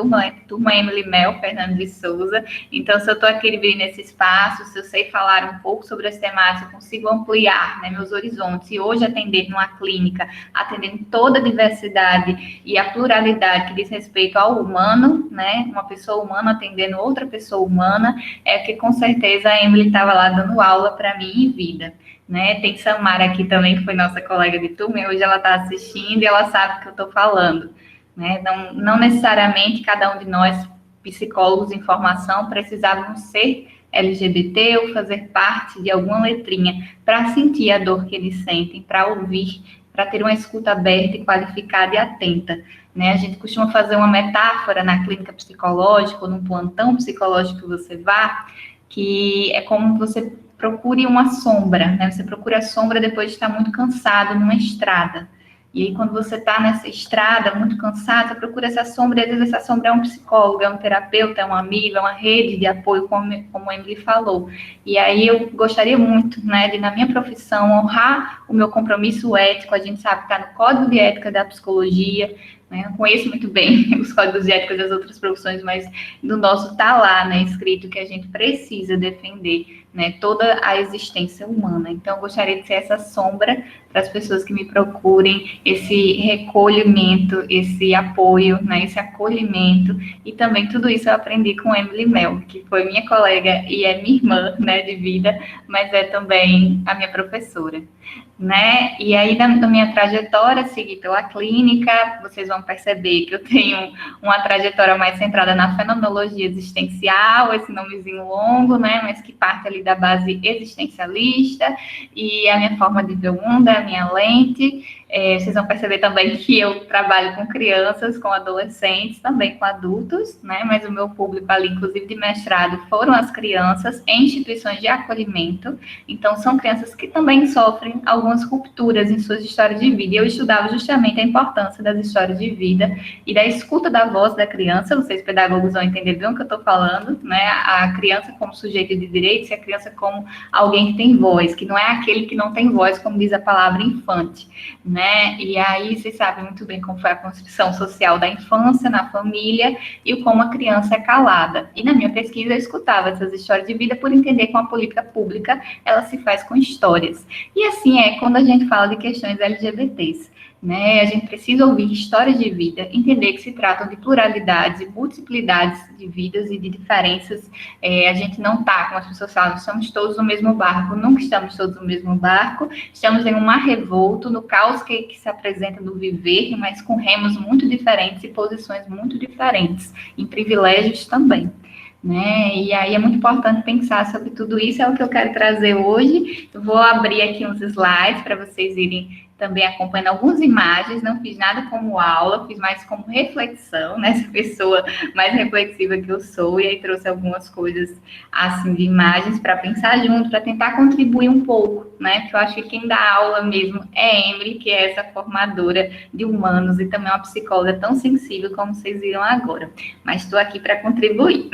Turma Emily Mel Fernandes de Souza. Então, se eu estou aqui dividindo esse espaço, se eu sei falar um pouco sobre as temáticas, eu consigo ampliar, né, meus horizontes. E hoje atender numa clínica, atendendo toda a diversidade e a pluralidade que diz respeito ao humano, né, uma pessoa humana atendendo outra pessoa humana, é que com certeza a Emily estava lá dando aula para mim em vida. Né? Tem Samara aqui também, que foi nossa colega de turma, e hoje ela está assistindo e ela sabe o que eu estou falando. Né? Não necessariamente cada um de nós, psicólogos em formação, precisávamos ser LGBT ou fazer parte de alguma letrinha para sentir a dor que eles sentem, para ouvir, para ter uma escuta aberta e qualificada e atenta. Né? A gente costuma fazer uma metáfora na clínica psicológica ou num plantão psicológico que você vá, que é como você procure uma sombra, né? Você procura a sombra depois de estar muito cansado numa estrada. E aí, quando você está nessa estrada, muito cansado, você procura essa sombra, e às vezes essa sombra é um psicólogo, é um terapeuta, é um amigo, é uma rede de apoio, como a Emily falou. E aí eu gostaria muito, né, de, na minha profissão, honrar o meu compromisso ético. A gente sabe que está no Código de Ética da Psicologia, né? Eu conheço muito bem os códigos de ética das outras profissões, mas no nosso está lá, né, escrito que a gente precisa defender, né, toda a existência humana. Então, eu gostaria de ser essa sombra para as pessoas que me procurem, esse recolhimento, esse apoio, né, esse acolhimento, e também tudo isso eu aprendi com Emily Mel, que foi minha colega e é minha irmã, né, de vida, mas é também a minha professora. Né? E aí, na minha trajetória, segui pela clínica, vocês vão perceber que eu tenho uma trajetória mais centrada na fenomenologia existencial, esse nomezinho longo, né? Mas que parte ali da base existencialista, e a minha forma de ver o mundo, a minha lente. Vocês vão perceber também que eu trabalho com crianças, com adolescentes, também com adultos, né? Mas o meu público ali, inclusive de mestrado, foram as crianças em instituições de acolhimento. Então, são crianças que também sofrem algumas rupturas em suas histórias de vida. E eu estudava justamente a importância das histórias de vida e da escuta da voz da criança. Vocês, pedagogos, vão entender bem o que eu estou falando, né? A criança como sujeito de direitos e a criança como alguém que tem voz, que não é aquele que não tem voz, como diz a palavra infante, né? E aí vocês sabem muito bem como foi a construção social da infância na família e como a criança é calada. E na minha pesquisa eu escutava essas histórias de vida por entender como a política pública ela se faz com histórias. E assim é quando a gente fala de questões LGBTs. Né? A gente precisa ouvir histórias de vida, entender que se tratam de pluralidades e multiplicidades de vidas e de diferenças. A gente não está, como as pessoas falam, estamos todos no mesmo barco, nunca estamos todos no mesmo barco, estamos em um mar revolto, no caos que se apresenta no viver, mas com remos muito diferentes e posições muito diferentes, em privilégios também. Né? E aí é muito importante pensar sobre tudo isso, é o que eu quero trazer hoje. Eu vou abrir aqui uns slides para vocês irem também acompanhando algumas imagens, não fiz nada como aula, fiz mais como reflexão, né? Essa pessoa mais reflexiva que eu sou, e aí trouxe algumas coisas, assim, de imagens para pensar junto, para tentar contribuir um pouco, né? Porque eu acho que quem dá aula mesmo é a Emily, que é essa formadora de humanos e também uma psicóloga tão sensível como vocês viram agora. Mas estou aqui para contribuir.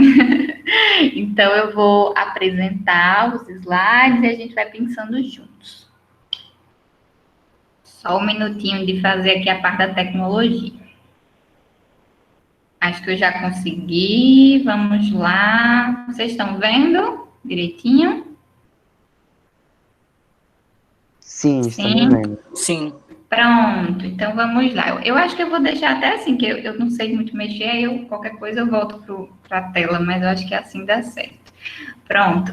Então, eu vou apresentar os slides e a gente vai pensando juntos. Só um minutinho de fazer aqui a parte da tecnologia. Acho que eu já consegui. Vamos lá. Vocês estão vendo direitinho? Sim, estamos vendo. Sim. Pronto, então vamos lá. Eu acho que eu vou deixar até assim, que eu não sei muito mexer, qualquer coisa eu volto para a tela, mas eu acho que assim dá certo. Pronto.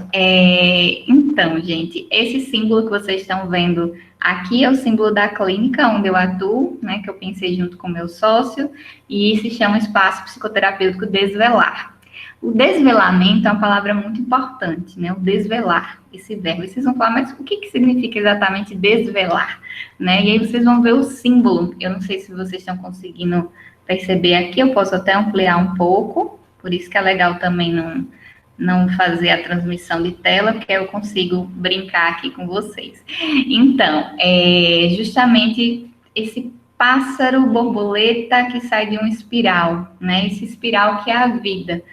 Então, gente, esse símbolo que vocês estão vendo aqui é o símbolo da clínica onde eu atuo, né, que eu pensei junto com o meu sócio, e se chama Espaço Psicoterapêutico Desvelar. O desvelamento é uma palavra muito importante, né? O desvelar, esse verbo. E vocês vão falar, mas o que significa exatamente desvelar? Né? E aí vocês vão ver o símbolo. Eu não sei se vocês estão conseguindo perceber aqui, eu posso até ampliar um pouco, por isso que é legal também não fazer a transmissão de tela, porque eu consigo brincar aqui com vocês. Então, justamente esse pássaro borboleta que sai de uma espiral, né? Esse espiral que é a vida.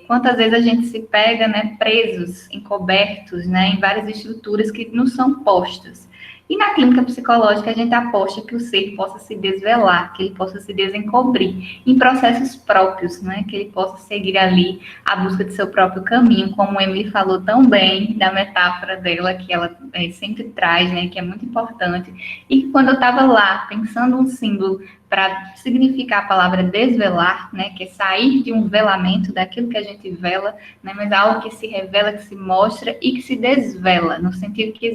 Quantas vezes a gente se pega, né, presos, encobertos, né, em várias estruturas que não são postas. E na clínica psicológica a gente aposta que o ser possa se desvelar, que ele possa se desencobrir em processos próprios, né, que ele possa seguir ali a busca de seu próprio caminho, como a Emily falou tão bem da metáfora dela, que ela sempre traz, né, que é muito importante. E quando eu estava lá, pensando um símbolo para significar a palavra desvelar, né, que é sair de um velamento, daquilo que a gente vela, né, mas algo que se revela, que se mostra e que se desvela, no sentido que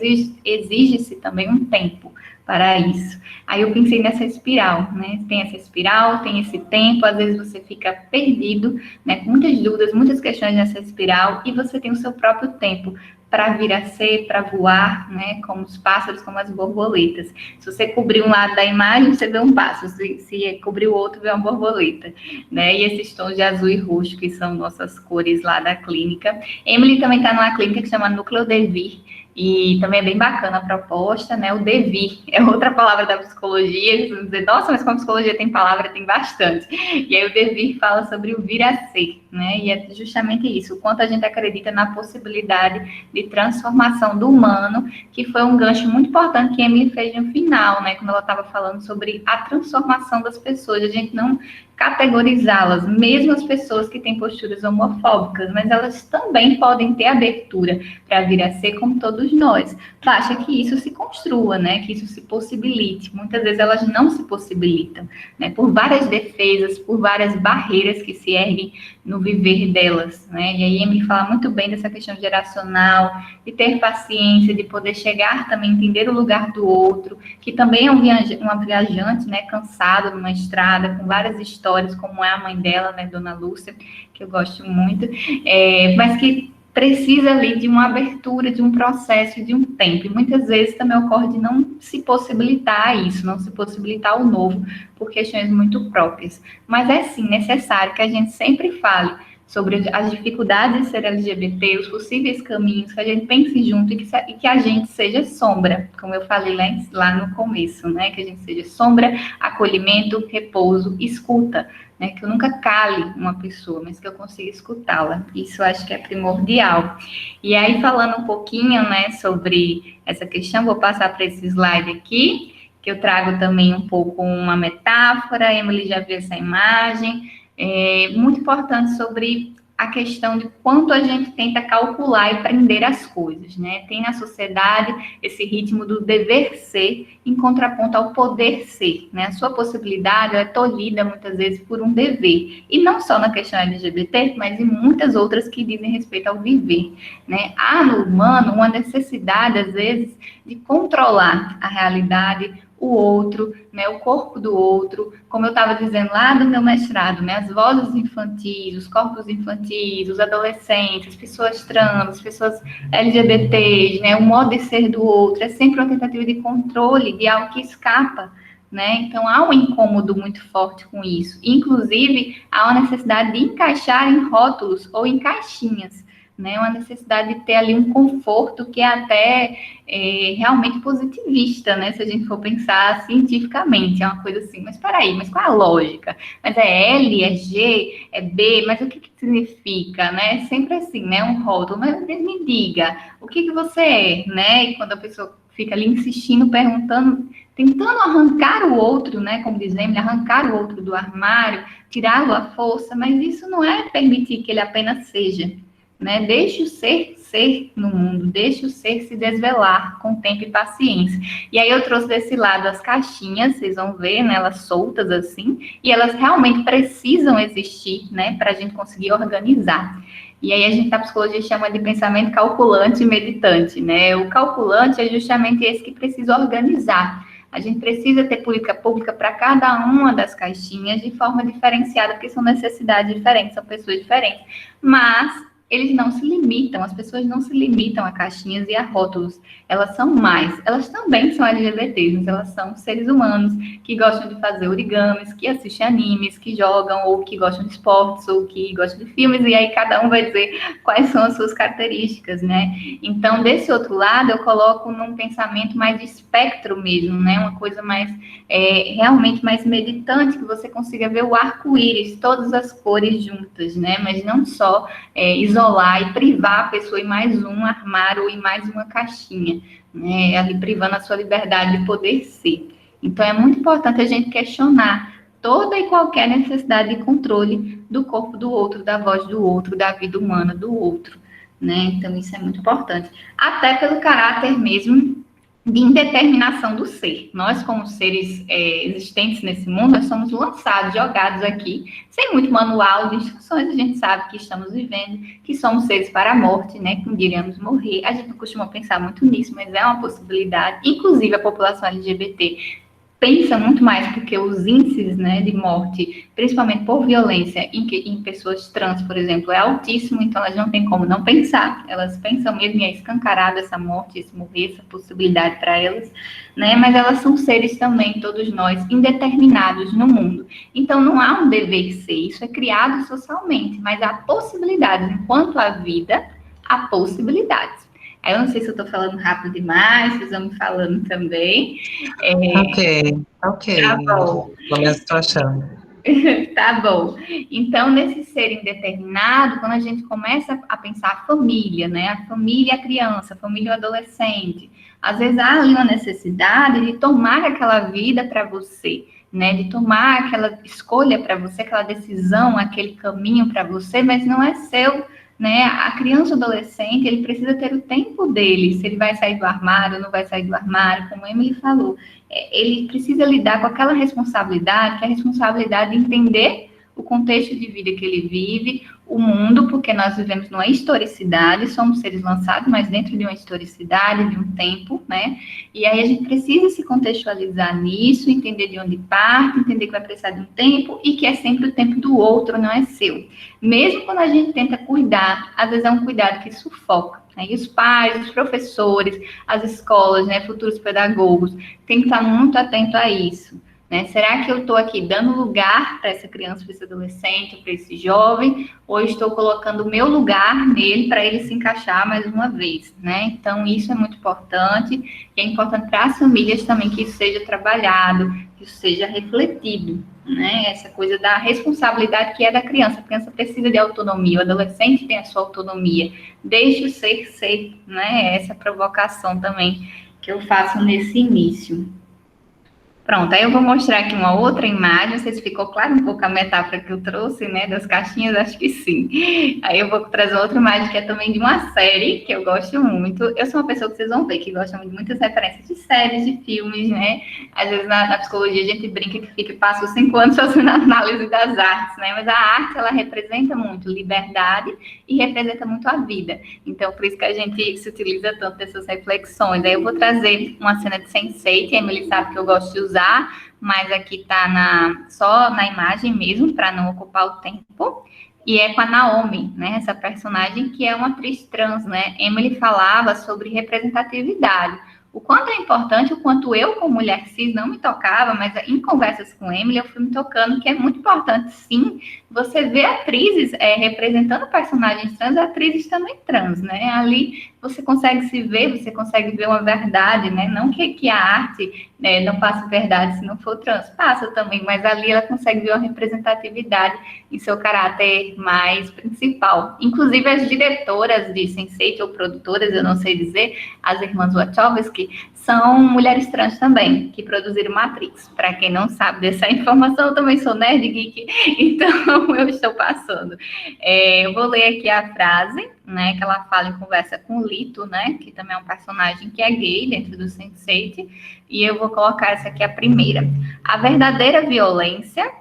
exige-se também um tempo para isso. Aí eu pensei nessa espiral, né, tem essa espiral, tem esse tempo, às vezes você fica perdido, né, com muitas dúvidas, muitas questões nessa espiral, e você tem o seu próprio tempo para vir a ser, para voar, né, como os pássaros, como as borboletas. Se você cobrir um lado da imagem, você vê um pássaro, se cobrir o outro, vê uma borboleta, né, e esses tons de azul e roxo, que são nossas cores lá da clínica. Emily também está numa clínica que chama Núcleo Devir, e também é bem bacana a proposta, né? O devir é outra palavra da psicologia. Eles vão dizer, nossa, mas como a psicologia tem palavra, tem bastante. E aí o devir fala sobre o vir a ser, né? E é justamente isso, o quanto a gente acredita na possibilidade de transformação do humano, que foi um gancho muito importante que a Emily fez no final, né? Quando ela estava falando sobre a transformação das pessoas, a gente não categorizá-las, mesmo as pessoas que têm posturas homofóbicas, mas elas também podem ter abertura para vir a ser como todos nós. Basta que isso se construa, né? Que isso se possibilite. Muitas vezes elas não se possibilitam, né? Por várias defesas, por várias barreiras que se erguem no viver delas, né? E aí Emily fala muito bem dessa questão geracional, de ter paciência, de poder chegar também, entender o lugar do outro, que também é uma viajante, né? Cansada numa estrada, com várias histórias, como é a mãe dela, né, Dona Lúcia, que eu gosto muito, mas que precisa ali de uma abertura, de um processo, de um tempo. E muitas vezes também ocorre de não se possibilitar isso, não se possibilitar o novo, por questões muito próprias. Mas é sim necessário que a gente sempre fale sobre as dificuldades de ser LGBT, os possíveis caminhos, que a gente pense junto e que a gente seja sombra, como eu falei lá no começo, né? Que a gente seja sombra, acolhimento, repouso, escuta, né? Que eu nunca cale uma pessoa, mas que eu consiga escutá-la. Isso eu acho que é primordial. E aí, falando um pouquinho, né, sobre essa questão, vou passar para esse slide aqui, que eu trago também um pouco uma metáfora, a Emily já viu essa imagem, muito importante sobre a questão de quanto a gente tenta calcular e prender as coisas, né? Tem na sociedade esse ritmo do dever ser em contraponto ao poder ser, né? A sua possibilidade é tolhida muitas vezes por um dever, e não só na questão LGBT, mas em muitas outras que dizem respeito ao viver, né? Há no humano uma necessidade, às vezes, de controlar a realidade, o outro, né, o corpo do outro, como eu estava dizendo lá do meu mestrado, né, as vozes infantis, os corpos infantis, os adolescentes, as pessoas trans, as pessoas LGBTs, né, o modo de ser do outro, é sempre uma tentativa de controle de algo que escapa, né, então há um incômodo muito forte com isso, inclusive há uma necessidade de encaixar em rótulos ou em caixinhas, né, uma necessidade de ter ali um conforto que é até realmente positivista, né, se a gente for pensar cientificamente, é uma coisa assim, mas peraí, mas qual é a lógica? Mas é L, é G, é B, mas o que significa, né, sempre assim, né, um rótulo, mas me diga, o que você é, né, e quando a pessoa fica ali insistindo, perguntando, tentando arrancar o outro, né, como dizemos, arrancar o outro do armário, tirá-lo à força, mas isso não é permitir que ele apenas seja, né? Deixe o ser no mundo, deixe o ser se desvelar com tempo e paciência. E aí eu trouxe desse lado as caixinhas, vocês vão ver, né, elas soltas assim, e elas realmente precisam existir, né, para a gente conseguir organizar. E aí a gente na psicologia chama de pensamento calculante e meditante, né? O calculante é justamente esse que precisa organizar. A gente precisa ter política pública para cada uma das caixinhas de forma diferenciada, porque são necessidades diferentes, são pessoas diferentes. Mas eles não se limitam, as pessoas não se limitam a caixinhas e a rótulos, elas são mais, elas também são LGBTs, mas elas são seres humanos que gostam de fazer origamis, que assistem animes, que jogam, ou que gostam de esportes, ou que gostam de filmes, e aí cada um vai dizer quais são as suas características, né? Então, desse outro lado, eu coloco num pensamento mais de espectro mesmo, né? Uma coisa mais, realmente mais meditante, que você consiga ver o arco-íris, todas as cores juntas, né? Mas não só isolar e privar a pessoa em mais um armário ou em mais uma caixinha, né? Ali privando a sua liberdade de poder ser. Então, é muito importante a gente questionar toda e qualquer necessidade de controle do corpo do outro, da voz do outro, da vida humana do outro, né? Então, isso é muito importante. Até pelo caráter mesmo de indeterminação do ser. Nós, como seres existentes nesse mundo, nós somos lançados, jogados aqui, sem muito manual de instruções, a gente sabe que estamos vivendo, que somos seres para a morte, né, que um dia iremos morrer. A gente não costuma pensar muito nisso, mas é uma possibilidade. Inclusive, a população LGBT pensa muito mais, porque os índices, né, de morte, principalmente por violência em pessoas trans, por exemplo, é altíssimo, então elas não têm como não pensar, elas pensam mesmo, e é escancarada essa morte, esse morrer, essa possibilidade para elas, né, mas elas são seres também, todos nós, indeterminados no mundo. Então não há um dever ser, isso é criado socialmente, mas há possibilidades, enquanto há vida, há possibilidades. Aí eu não sei se eu estou falando rápido demais, vocês vão me falando também. Ok. Tá bom. Pelo menos estou achando. Tá bom. Então, nesse ser indeterminado, quando a gente começa a pensar a família, né? A família e a criança, a família e o adolescente, às vezes há ali uma necessidade de tomar aquela vida para você, né? De tomar aquela escolha para você, aquela decisão, aquele caminho para você, mas não é seu, né? A criança ou adolescente, ele precisa ter o tempo dele, se ele vai sair do armário, não vai sair do armário, como a Emily falou. Ele precisa lidar com aquela responsabilidade, que é a responsabilidade de entender o contexto de vida que ele vive, o mundo, porque nós vivemos numa historicidade, somos seres lançados, mas dentro de uma historicidade, de um tempo, né? E aí a gente precisa se contextualizar nisso, entender de onde parte, entender que vai precisar de um tempo e que é sempre o tempo do outro, não é seu. Mesmo quando a gente tenta cuidar, às vezes é um cuidado que sufoca. E os pais, os professores, as escolas, né, futuros pedagogos, têm que estar muito atento a isso. Né? Será que eu estou aqui dando lugar para essa criança, para esse adolescente, para esse jovem, ou estou colocando o meu lugar nele para ele se encaixar mais uma vez? Né? Então, isso é muito importante, e é importante para as famílias também que isso seja trabalhado, que isso seja refletido. Né? Essa coisa da responsabilidade que é da criança. A criança precisa de autonomia, o adolescente tem a sua autonomia. Deixe o ser, né? Essa provocação também que eu faço nesse início. Pronto, aí eu vou mostrar aqui uma outra imagem, não sei se ficou claro um pouco a metáfora que eu trouxe, né, das caixinhas, acho que sim. Aí eu vou trazer outra imagem que é também de uma série, que eu gosto muito. Eu sou uma pessoa que vocês vão ver, que gosta de muitas referências de séries, de filmes, né. Às vezes na psicologia a gente brinca que passa os 5 anos fazendo a análise das artes, né, mas a arte, ela representa muito liberdade e representa muito a vida. Então, por isso que a gente se utiliza tanto dessas reflexões. Aí eu vou trazer uma cena de Sense8, a Emily sabe que eu gosto de usar, mas aqui tá só na imagem mesmo, para não ocupar o tempo, e é com a Naomi, né, essa personagem que é uma atriz trans, né. Emily falava sobre representatividade, o quanto é importante, o quanto eu, como mulher cis, não me tocava, mas em conversas com Emily, eu fui me tocando que é muito importante, sim, você ver atrizes representando personagens trans, atrizes também trans, né? Ali você consegue se ver, você consegue ver uma verdade, né? Não que a arte não passe verdade se não for trans, passa também, mas ali ela consegue ver uma representatividade em seu caráter mais principal. Inclusive as diretoras de Sense8 ou produtoras, eu não sei dizer, as irmãs Wachowski, são mulheres trans também, que produziram Matrix. Para quem não sabe dessa informação, eu também sou nerd geek, então eu estou passando. Eu vou ler aqui a frase, né, que ela fala em conversa com o Lito, né, que também é um personagem que é gay dentro do Sense8, e eu vou colocar essa aqui a primeira. A verdadeira violência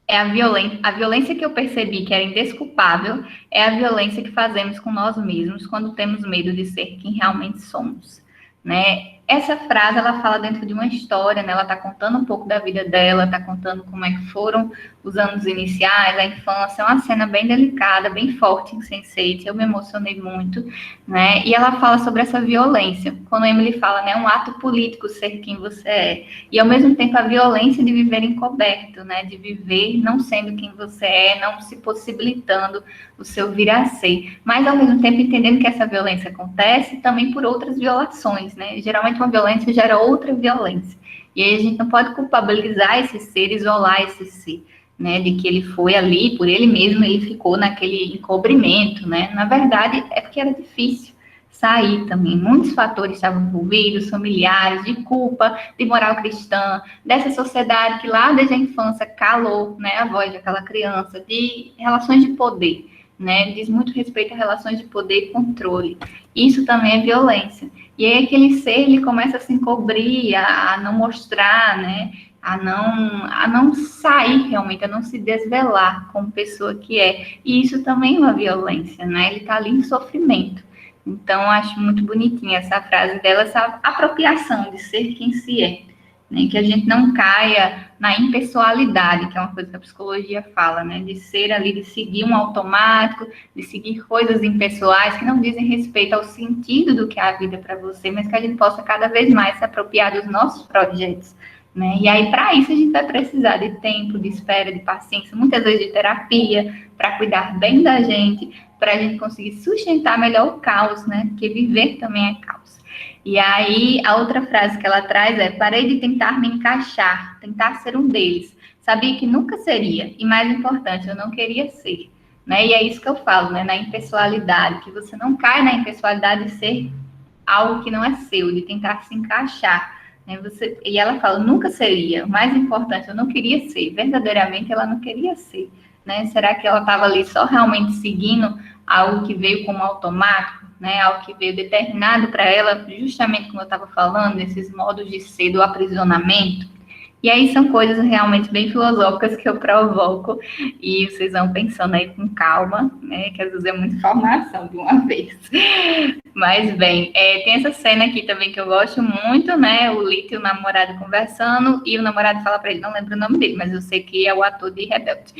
é a violência que eu percebi que era indesculpável, é a violência que fazemos com nós mesmos quando temos medo de ser quem realmente somos. Né? Essa frase, ela fala dentro de uma história, né? Ela está contando um pouco da vida dela, está contando como é que foram os anos iniciais, a infância, é uma cena bem delicada, bem forte em Sense8, eu me emocionei muito, né? E ela fala sobre essa violência, quando a Emily fala, né, um ato político ser quem você é, e ao mesmo tempo a violência de viver encoberto, né, de viver não sendo quem você é, não se possibilitando o seu vir a ser, mas ao mesmo tempo entendendo que essa violência acontece também por outras violações, né? Geralmente uma violência gera outra violência, e aí a gente não pode culpabilizar esse ser, isolar esse ser, né, de que ele foi ali, por ele mesmo, ele ficou naquele encobrimento, né, na verdade é porque era difícil sair também, muitos fatores estavam envolvidos, familiares, de culpa, de moral cristã, dessa sociedade que lá desde a infância calou, né, a voz daquela criança, de relações de poder, né, diz muito respeito a relações de poder e controle, isso também é violência, e aí aquele ser, ele começa a se encobrir, a não mostrar, né, a não sair realmente, a não se desvelar como pessoa que é. E isso também é uma violência, né? Ele está ali em sofrimento. Então, eu acho muito bonitinha essa frase dela, essa apropriação de ser quem se é. Né? Que a gente não caia na impessoalidade, que é uma coisa que a psicologia fala, né? De ser ali, de seguir um automático, de seguir coisas impessoais que não dizem respeito ao sentido do que é a vida para você, mas que a gente possa cada vez mais se apropriar dos nossos projetos. Né? E aí, para isso, a gente vai precisar de tempo, de espera, de paciência, muitas vezes de terapia, para cuidar bem da gente, para a gente conseguir sustentar melhor o caos, né? Porque viver também é caos. E aí, a outra frase que ela traz é: parei de tentar me encaixar, tentar ser um deles. Sabia que nunca seria, e mais importante, eu não queria ser. Né? E é isso que eu falo, né? Na impessoalidade, que você não cai na impessoalidade de ser algo que não é seu, de tentar se encaixar. E ela fala, nunca seria, o mais importante, eu não queria ser, verdadeiramente ela não queria ser, né? Será que ela estava ali só realmente seguindo algo que veio como automático, né? Algo que veio determinado para ela, justamente como eu estava falando, esses modos de ser do aprisionamento? E aí são coisas realmente bem filosóficas que eu provoco e vocês vão pensando aí com calma, né? Que às vezes é muita informação de uma vez. Mas bem, tem essa cena aqui também que eu gosto muito, né? O Lito e o namorado conversando e o namorado fala para ele, não lembro o nome dele, mas eu sei que é o ator de Rebelde.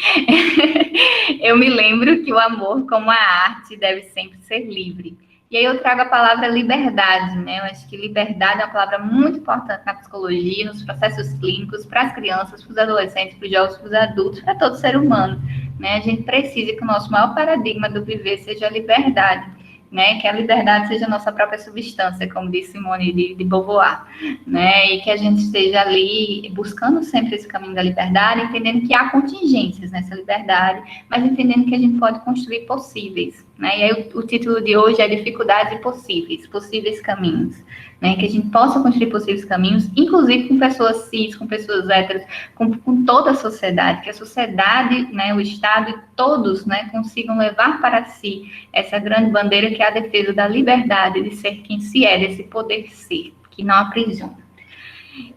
Eu me lembro que o amor, como a arte, deve sempre ser livre. E aí eu trago a palavra liberdade, né? Eu acho que liberdade é uma palavra muito importante na psicologia, nos processos clínicos, para as crianças, para os adolescentes, para os jovens, para os adultos, para todo ser humano, né? A gente precisa que o nosso maior paradigma do viver seja a liberdade, né? Que a liberdade seja a nossa própria substância, como disse Simone de Beauvoir, né? E que a gente esteja ali buscando sempre esse caminho da liberdade, entendendo que há contingências nessa liberdade, mas entendendo que a gente pode construir possíveis, né? E aí o título de hoje é Dificuldades Possíveis, Possíveis Caminhos, né? Que a gente possa construir possíveis caminhos, inclusive com pessoas cis, com pessoas héteros, com toda a sociedade, que a sociedade, né, o Estado e todos, né, consigam levar para si essa grande bandeira que é a defesa da liberdade de ser quem se é, desse poder ser, que não aprisiona.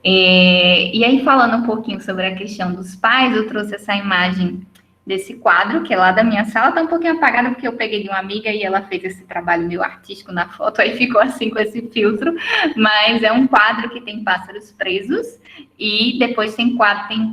E aí, falando um pouquinho sobre a questão dos pais, eu trouxe essa imagem desse quadro, que é lá da minha sala, tá um pouquinho apagada, porque eu peguei de uma amiga e ela fez esse trabalho meio artístico na foto, aí ficou assim com esse filtro, mas é um quadro que tem pássaros presos, e depois tem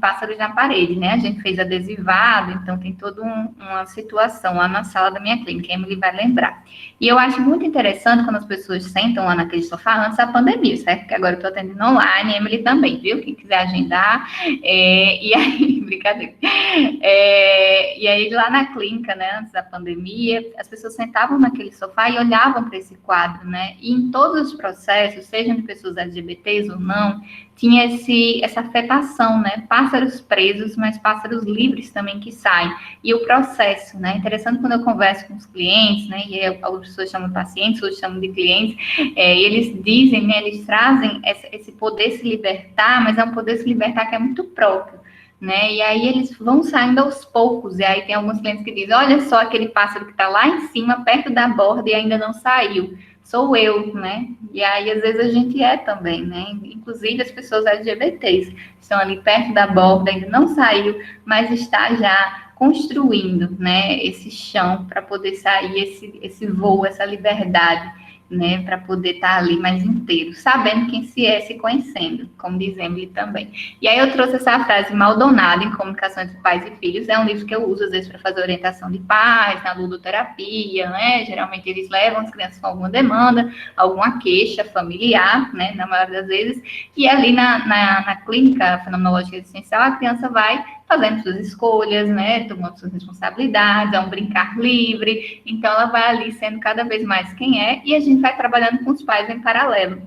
pássaros na parede, né? A gente fez adesivado, então tem toda uma situação lá na sala da minha clínica, a Emily vai lembrar. E eu acho muito interessante quando as pessoas sentam lá naquele sofá antes da pandemia, certo? Porque agora eu tô atendendo online, a Emily também, viu? Quem quiser agendar, e aí, brincadeira. E aí, lá na clínica, né, antes da pandemia, as pessoas sentavam naquele sofá e olhavam para esse quadro, né? E em todos os processos, sejam de pessoas LGBTs ou não, tinha essa afetação, né? Pássaros presos, mas pássaros livres também que saem. E o processo, né? Interessante quando eu converso com os clientes, né? E algumas pessoas chamam de pacientes, outros chamam de clientes, e eles dizem, né? Eles trazem esse poder se libertar, mas é um poder se libertar que é muito próprio, né? E aí eles vão saindo aos poucos, e aí tem alguns clientes que dizem, olha só aquele pássaro que está lá em cima, perto da borda e ainda não saiu, sou eu, né? E aí às vezes a gente é também, né? Inclusive as pessoas LGBTs estão ali perto da borda, ainda não saiu, mas está já construindo, né, esse chão para poder sair esse voo, essa liberdade, né, para poder estar ali mais inteiro, sabendo quem se é, se conhecendo, como diz Emily também. E aí eu trouxe essa frase Maldonado em Comunicação entre Pais e Filhos, é um livro que eu uso às vezes para fazer orientação de pais, na ludoterapia, né, geralmente eles levam as crianças com alguma demanda, alguma queixa familiar, né, na maioria das vezes, e ali na clínica fenomenológica existencial, a criança vai fazendo suas escolhas, né, tomando suas responsabilidades, é um brincar livre, então ela vai ali sendo cada vez mais quem é, e a gente vai trabalhando com os pais em paralelo.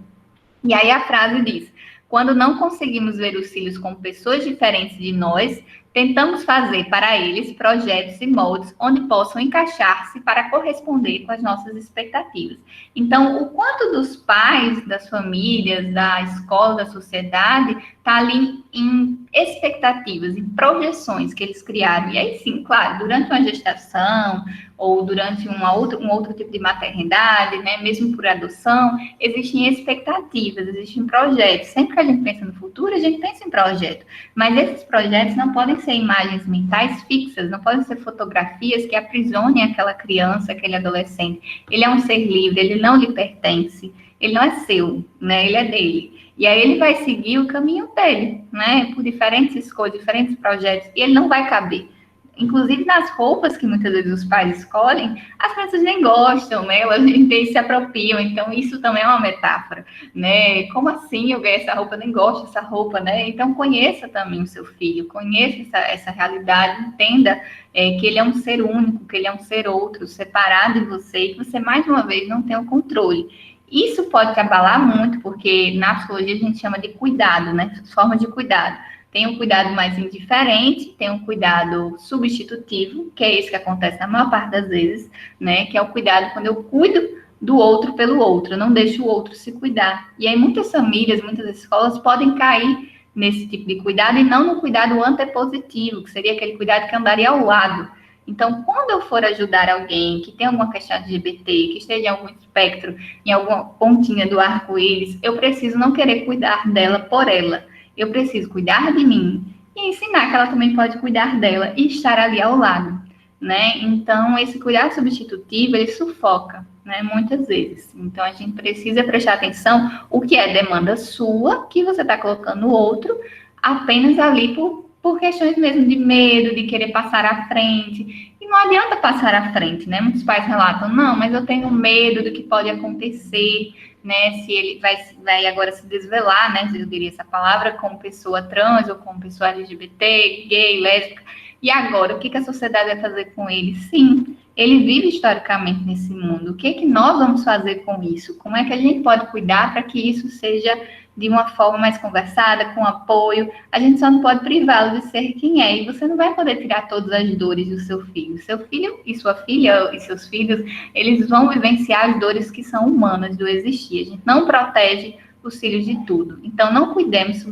E aí a frase diz, quando não conseguimos ver os filhos como pessoas diferentes de nós, tentamos fazer para eles projetos e moldes onde possam encaixar-se para corresponder com as nossas expectativas. Então, o quanto dos pais, das famílias, da escola, da sociedade, está ali em expectativas, em projeções que eles criaram. E aí, sim, claro, durante uma gestação ou durante um outro tipo de maternidade, né, mesmo por adoção, existem expectativas, existem projetos. Sempre que a gente pensa no futuro, a gente pensa em projeto. Mas esses projetos não podem ser imagens mentais fixas, não podem ser fotografias que aprisionem aquela criança, aquele adolescente. Ele é um ser livre, ele não lhe pertence, ele não é seu, né? Ele é dele. E aí ele vai seguir o caminho dele, né? Por diferentes escolhas, diferentes projetos, e ele não vai caber. Inclusive nas roupas que muitas vezes os pais escolhem, as crianças nem gostam, né? Elas nem se apropriam, então isso também é uma metáfora, né? Como assim eu ganhei essa roupa, nem gosto dessa roupa, né? Então conheça também o seu filho, conheça essa realidade, entenda que ele é um ser único, que ele é um ser outro, separado de você, e que você, mais uma vez, não tem o controle. Isso pode te abalar muito, porque na psicologia a gente chama de cuidado, né? Forma de cuidado. Tem um cuidado mais indiferente, tem um cuidado substitutivo, que é esse que acontece na maior parte das vezes, né? Que é o cuidado quando eu cuido do outro pelo outro, eu não deixo o outro se cuidar. E aí muitas famílias, muitas escolas podem cair nesse tipo de cuidado e não no cuidado antepositivo, que seria aquele cuidado que andaria ao lado. Então, quando eu for ajudar alguém que tem alguma questão LGBT, que esteja em algum espectro, em alguma pontinha do arco-íris, eu preciso não querer cuidar dela por ela. eu preciso cuidar de mim e ensinar que ela também pode cuidar dela e estar ali ao lado, né? Então, esse cuidado substitutivo, ele sufoca, né? Muitas vezes. Então, a gente precisa prestar atenção o que é demanda sua, que você está colocando o outro apenas ali por questões mesmo de medo, de querer passar à frente. E não adianta passar à frente, né? Muitos pais relatam, não, mas eu tenho medo do que pode acontecer, né? Se ele vai agora se desvelar, né? Se eu diria essa palavra, como pessoa trans ou como pessoa LGBT, gay, lésbica. E agora, o que a sociedade vai fazer com ele? Sim, ele vive historicamente nesse mundo. O que nós vamos fazer com isso? Como é que a gente pode cuidar para que isso seja de uma forma mais conversada, com apoio? A gente só não pode privá-lo de ser quem é. E você não vai poder tirar todas as dores do seu filho. Seu filho e sua filha e seus filhos, eles vão vivenciar as dores que são humanas do existir. A gente não protege os filhos de tudo. Então, não cuidemos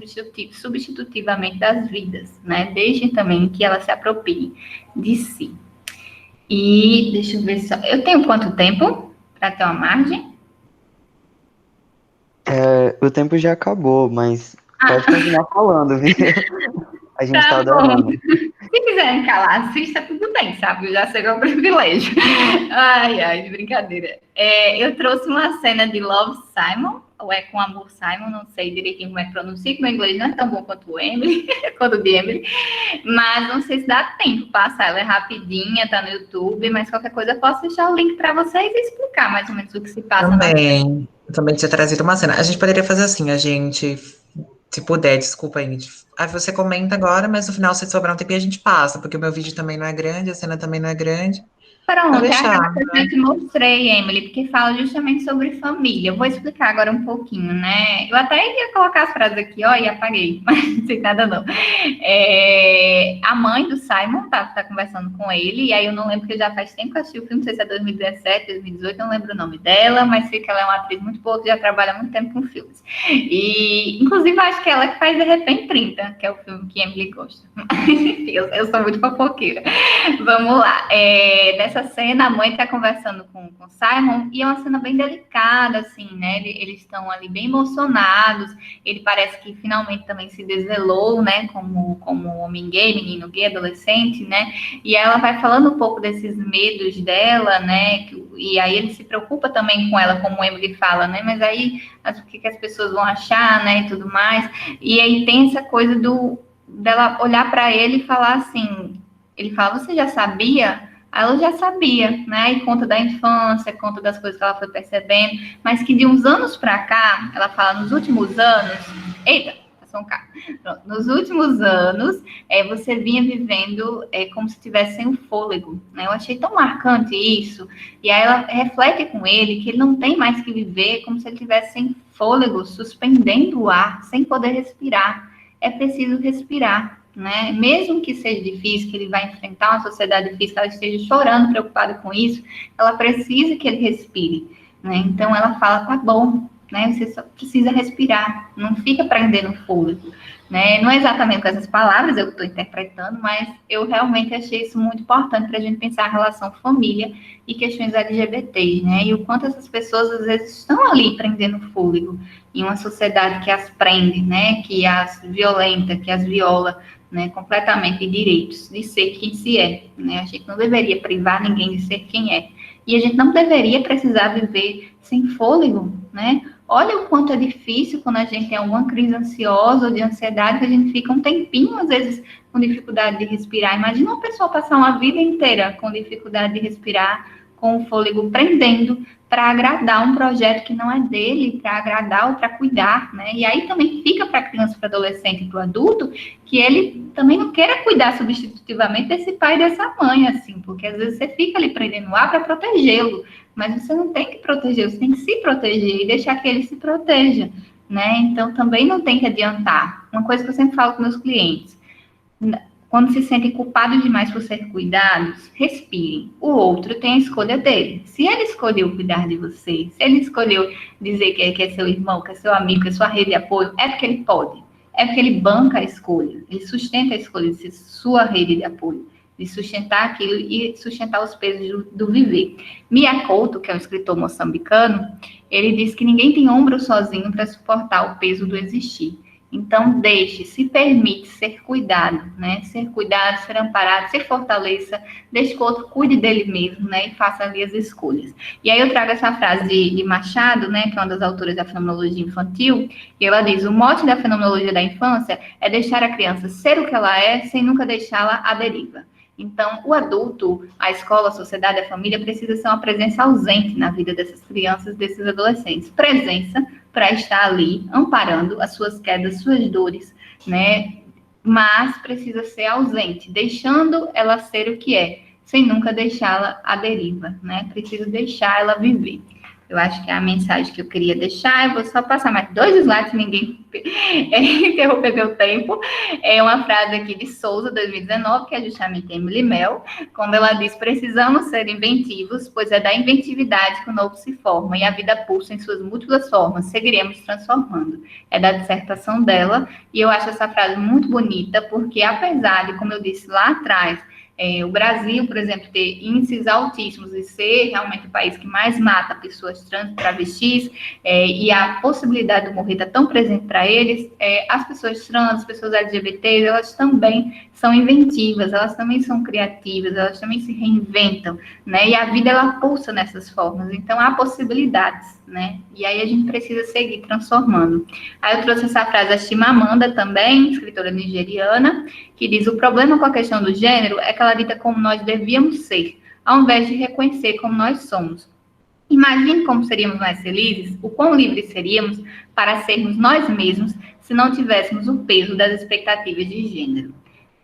substitutivamente das vidas, né? Deixem também que ela se aproprie de si. E deixa eu ver só. Eu tenho quanto tempo para ter uma margem? O tempo já acabou, mas pode continuar falando, viu? A gente tá bom. adorando. Se quiserem calar, assista, tudo bem, sabe? Eu já sei que é um privilégio. Ai, de brincadeira. Eu trouxe uma cena de Love, Simon, ou é com Amor, Simon, não sei direitinho como é que pronuncia, que meu inglês não é tão bom quanto o Emily, quanto o de Emily, mas não sei se dá tempo passar, ela é rapidinha, tá no YouTube, mas qualquer coisa eu posso deixar o link para vocês e explicar mais ou menos o que se passa. Também tinha trazido uma cena. A gente poderia fazer assim, se puder, desculpa, Ingrid. Aí você comenta agora, mas no final, se sobrar um tempinho, a gente passa, porque o meu vídeo também não é grande, a cena também não é grande. Pronto, é aquela que eu te mostrei, Emily, porque fala justamente sobre família. Eu vou explicar agora um pouquinho, né? Eu até ia colocar as frases aqui, ó, e apaguei, mas não sei nada não. A mãe do Simon tá conversando com ele, e aí eu não lembro, porque já faz tempo que eu assisti o filme, não sei se é 2017, 2018, não lembro o nome dela, mas sei que ela é uma atriz muito boa, que já trabalha há muito tempo com filmes. E, inclusive, acho que ela que faz De Repente 30, que é o filme que Emily gosta. eu sou muito fofoqueira. Vamos lá. Nessa cena, a mãe está conversando com o Simon, e é uma cena bem delicada, assim, né? Eles estão ali bem emocionados. Ele parece que finalmente também se desvelou, né? Como homem gay, menino gay, adolescente, né? E ela vai falando um pouco desses medos dela, né? E aí ele se preocupa também com ela, como o Emily fala, né? Mas aí, o que as pessoas vão achar, né? E tudo mais. E aí tem essa coisa dela olhar para ele e falar assim. Ele fala, você já sabia? Ela já sabia, né? E conta da infância, conta das coisas que ela foi percebendo, mas que de uns anos para cá, ela fala, nos últimos anos... Eita, passou um carro. Pronto, nos últimos anos, você vinha vivendo como se tivesse sem o fôlego, né? Eu achei tão marcante isso. E aí ela reflete com ele que ele não tem mais que viver como se ele tivesse sem fôlego, suspendendo o ar, sem poder respirar. É preciso respirar, né? Mesmo que seja difícil, que ele vai enfrentar uma sociedade difícil, que ela esteja chorando, preocupada com isso, ela precisa que ele respire, né? Então ela fala, tá bom, né? Você só precisa respirar, não fica prendendo fôlego, né? Não é exatamente com essas palavras eu estou interpretando, mas eu realmente achei isso muito importante para a gente pensar a relação família e questões LGBTs, né? E o quanto essas pessoas às vezes estão ali prendendo fôlego em uma sociedade que as prende, né? Que as violenta, que as viola, né, completamente de direitos de ser quem se é, né? A gente não deveria privar ninguém de ser quem é. E a gente não deveria precisar viver sem fôlego, né? Olha o quanto é difícil quando a gente tem alguma crise ansiosa ou de ansiedade, que a gente fica um tempinho, às vezes, com dificuldade de respirar. Imagina uma pessoa passar uma vida inteira com dificuldade de respirar, com o fôlego prendendo, para agradar um projeto que não é dele, para agradar ou para cuidar, né? E aí também fica para a criança, para o adolescente e para o adulto, que ele também não queira cuidar substitutivamente desse pai e dessa mãe, assim, porque às vezes você fica ali prendendo o ar para protegê-lo, mas você não tem que proteger, você tem que se proteger e deixar que ele se proteja, né? Então também não tem que adiantar. Uma coisa que eu sempre falo com meus clientes, quando se sentem culpados demais por ser cuidados, respirem. O outro tem a escolha dele. Se ele escolheu cuidar de você, se ele escolheu dizer que é seu irmão, que é seu amigo, que é sua rede de apoio, é porque ele pode. É porque ele banca a escolha. Ele sustenta a escolha de ser sua rede de apoio, de sustentar aquilo e sustentar os pesos do viver. Mia Couto, que é um escritor moçambicano, ele diz que ninguém tem ombro sozinho para suportar o peso do existir. Então, deixe, se permite ser cuidado, né? Ser cuidado, ser amparado, se fortaleça, deixe que o outro cuide dele mesmo, né? E faça ali as escolhas. E aí eu trago essa frase de Machado, né? Que é uma das autoras da fenomenologia infantil, e ela diz: o mote da fenomenologia da infância é deixar a criança ser o que ela é, sem nunca deixá-la à deriva. Então, o adulto, a escola, a sociedade, a família precisa ser uma presença ausente na vida dessas crianças, desses adolescentes. Presença para estar ali, amparando as suas quedas, suas dores, né? Mas precisa ser ausente, deixando ela ser o que é, sem nunca deixá-la à deriva, né? Precisa deixar ela viver. Eu acho que é a mensagem que eu queria deixar. Eu vou só passar mais 2 slides, ninguém interromper meu tempo. É uma frase aqui de Souza, 2019, que é justamente Emily Mel, quando ela diz: precisamos ser inventivos, pois é da inventividade que o novo se forma, e a vida pulsa em suas múltiplas formas, seguiremos transformando. É da dissertação dela, e eu acho essa frase muito bonita, porque apesar de, como eu disse lá atrás, o Brasil, por exemplo, ter índices altíssimos e ser realmente o país que mais mata pessoas trans, travestis, e a possibilidade de morrer está tão presente para eles, as pessoas trans, as pessoas LGBTs, elas também são inventivas, elas também são criativas, elas também se reinventam, né? E a vida, ela pulsa nessas formas, então há possibilidades, né? E aí a gente precisa seguir transformando. Aí eu trouxe essa frase da Chimamanda também, escritora nigeriana, que diz: o problema com a questão do gênero é que ela dita como nós devíamos ser, ao invés de reconhecer como nós somos. Imagine como seríamos mais felizes, o quão livres seríamos para sermos nós mesmos se não tivéssemos o peso das expectativas de gênero,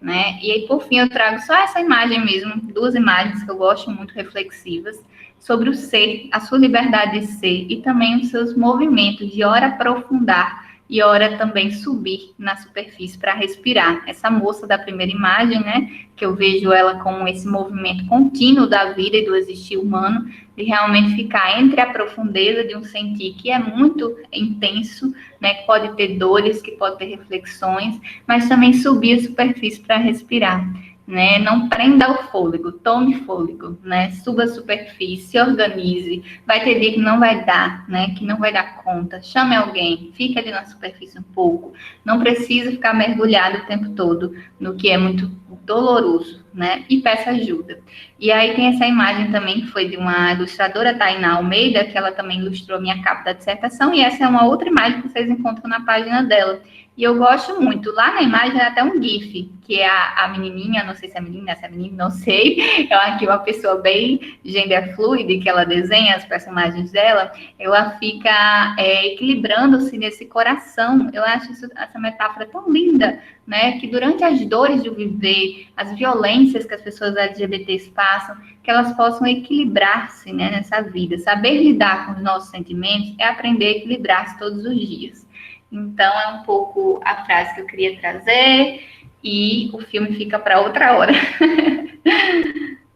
né? E aí, por fim, eu trago só essa imagem mesmo, 2 imagens que eu gosto muito, reflexivas, sobre o ser, a sua liberdade de ser e também os seus movimentos de ora aprofundar e ora também subir na superfície para respirar. Essa moça da primeira imagem, né, que eu vejo ela com esse movimento contínuo da vida e do existir humano, de realmente ficar entre a profundeza de um sentir que é muito intenso, né, que pode ter dores, que pode ter reflexões, mas também subir a superfície para respirar. Né? Não prenda o fôlego, tome fôlego, né? Suba a superfície, se organize. Vai ter dia que não vai dar, né? Que não vai dar conta. Chame alguém, fique ali na superfície um pouco. Não precisa ficar mergulhado o tempo todo no que é muito doloroso, né? E peça ajuda. E aí tem essa imagem também que foi de uma ilustradora, Tainá Almeida, que ela também ilustrou a minha capa da dissertação, e essa é uma outra imagem que vocês encontram na página dela. E eu gosto muito. Lá na imagem é até um GIF, que é a menininha, não sei se é menina, se é menino, não sei. É aqui uma pessoa bem gender fluid, que ela desenha as personagens dela. Ela fica equilibrando-se nesse coração. Eu acho essa metáfora tão linda, né? Que durante as dores de viver, as violências que as pessoas LGBTs passam, que elas possam equilibrar-se, né, nessa vida. Saber lidar com os nossos sentimentos é aprender a equilibrar-se todos os dias. Então, é um pouco a frase que eu queria trazer, e o filme fica para outra hora.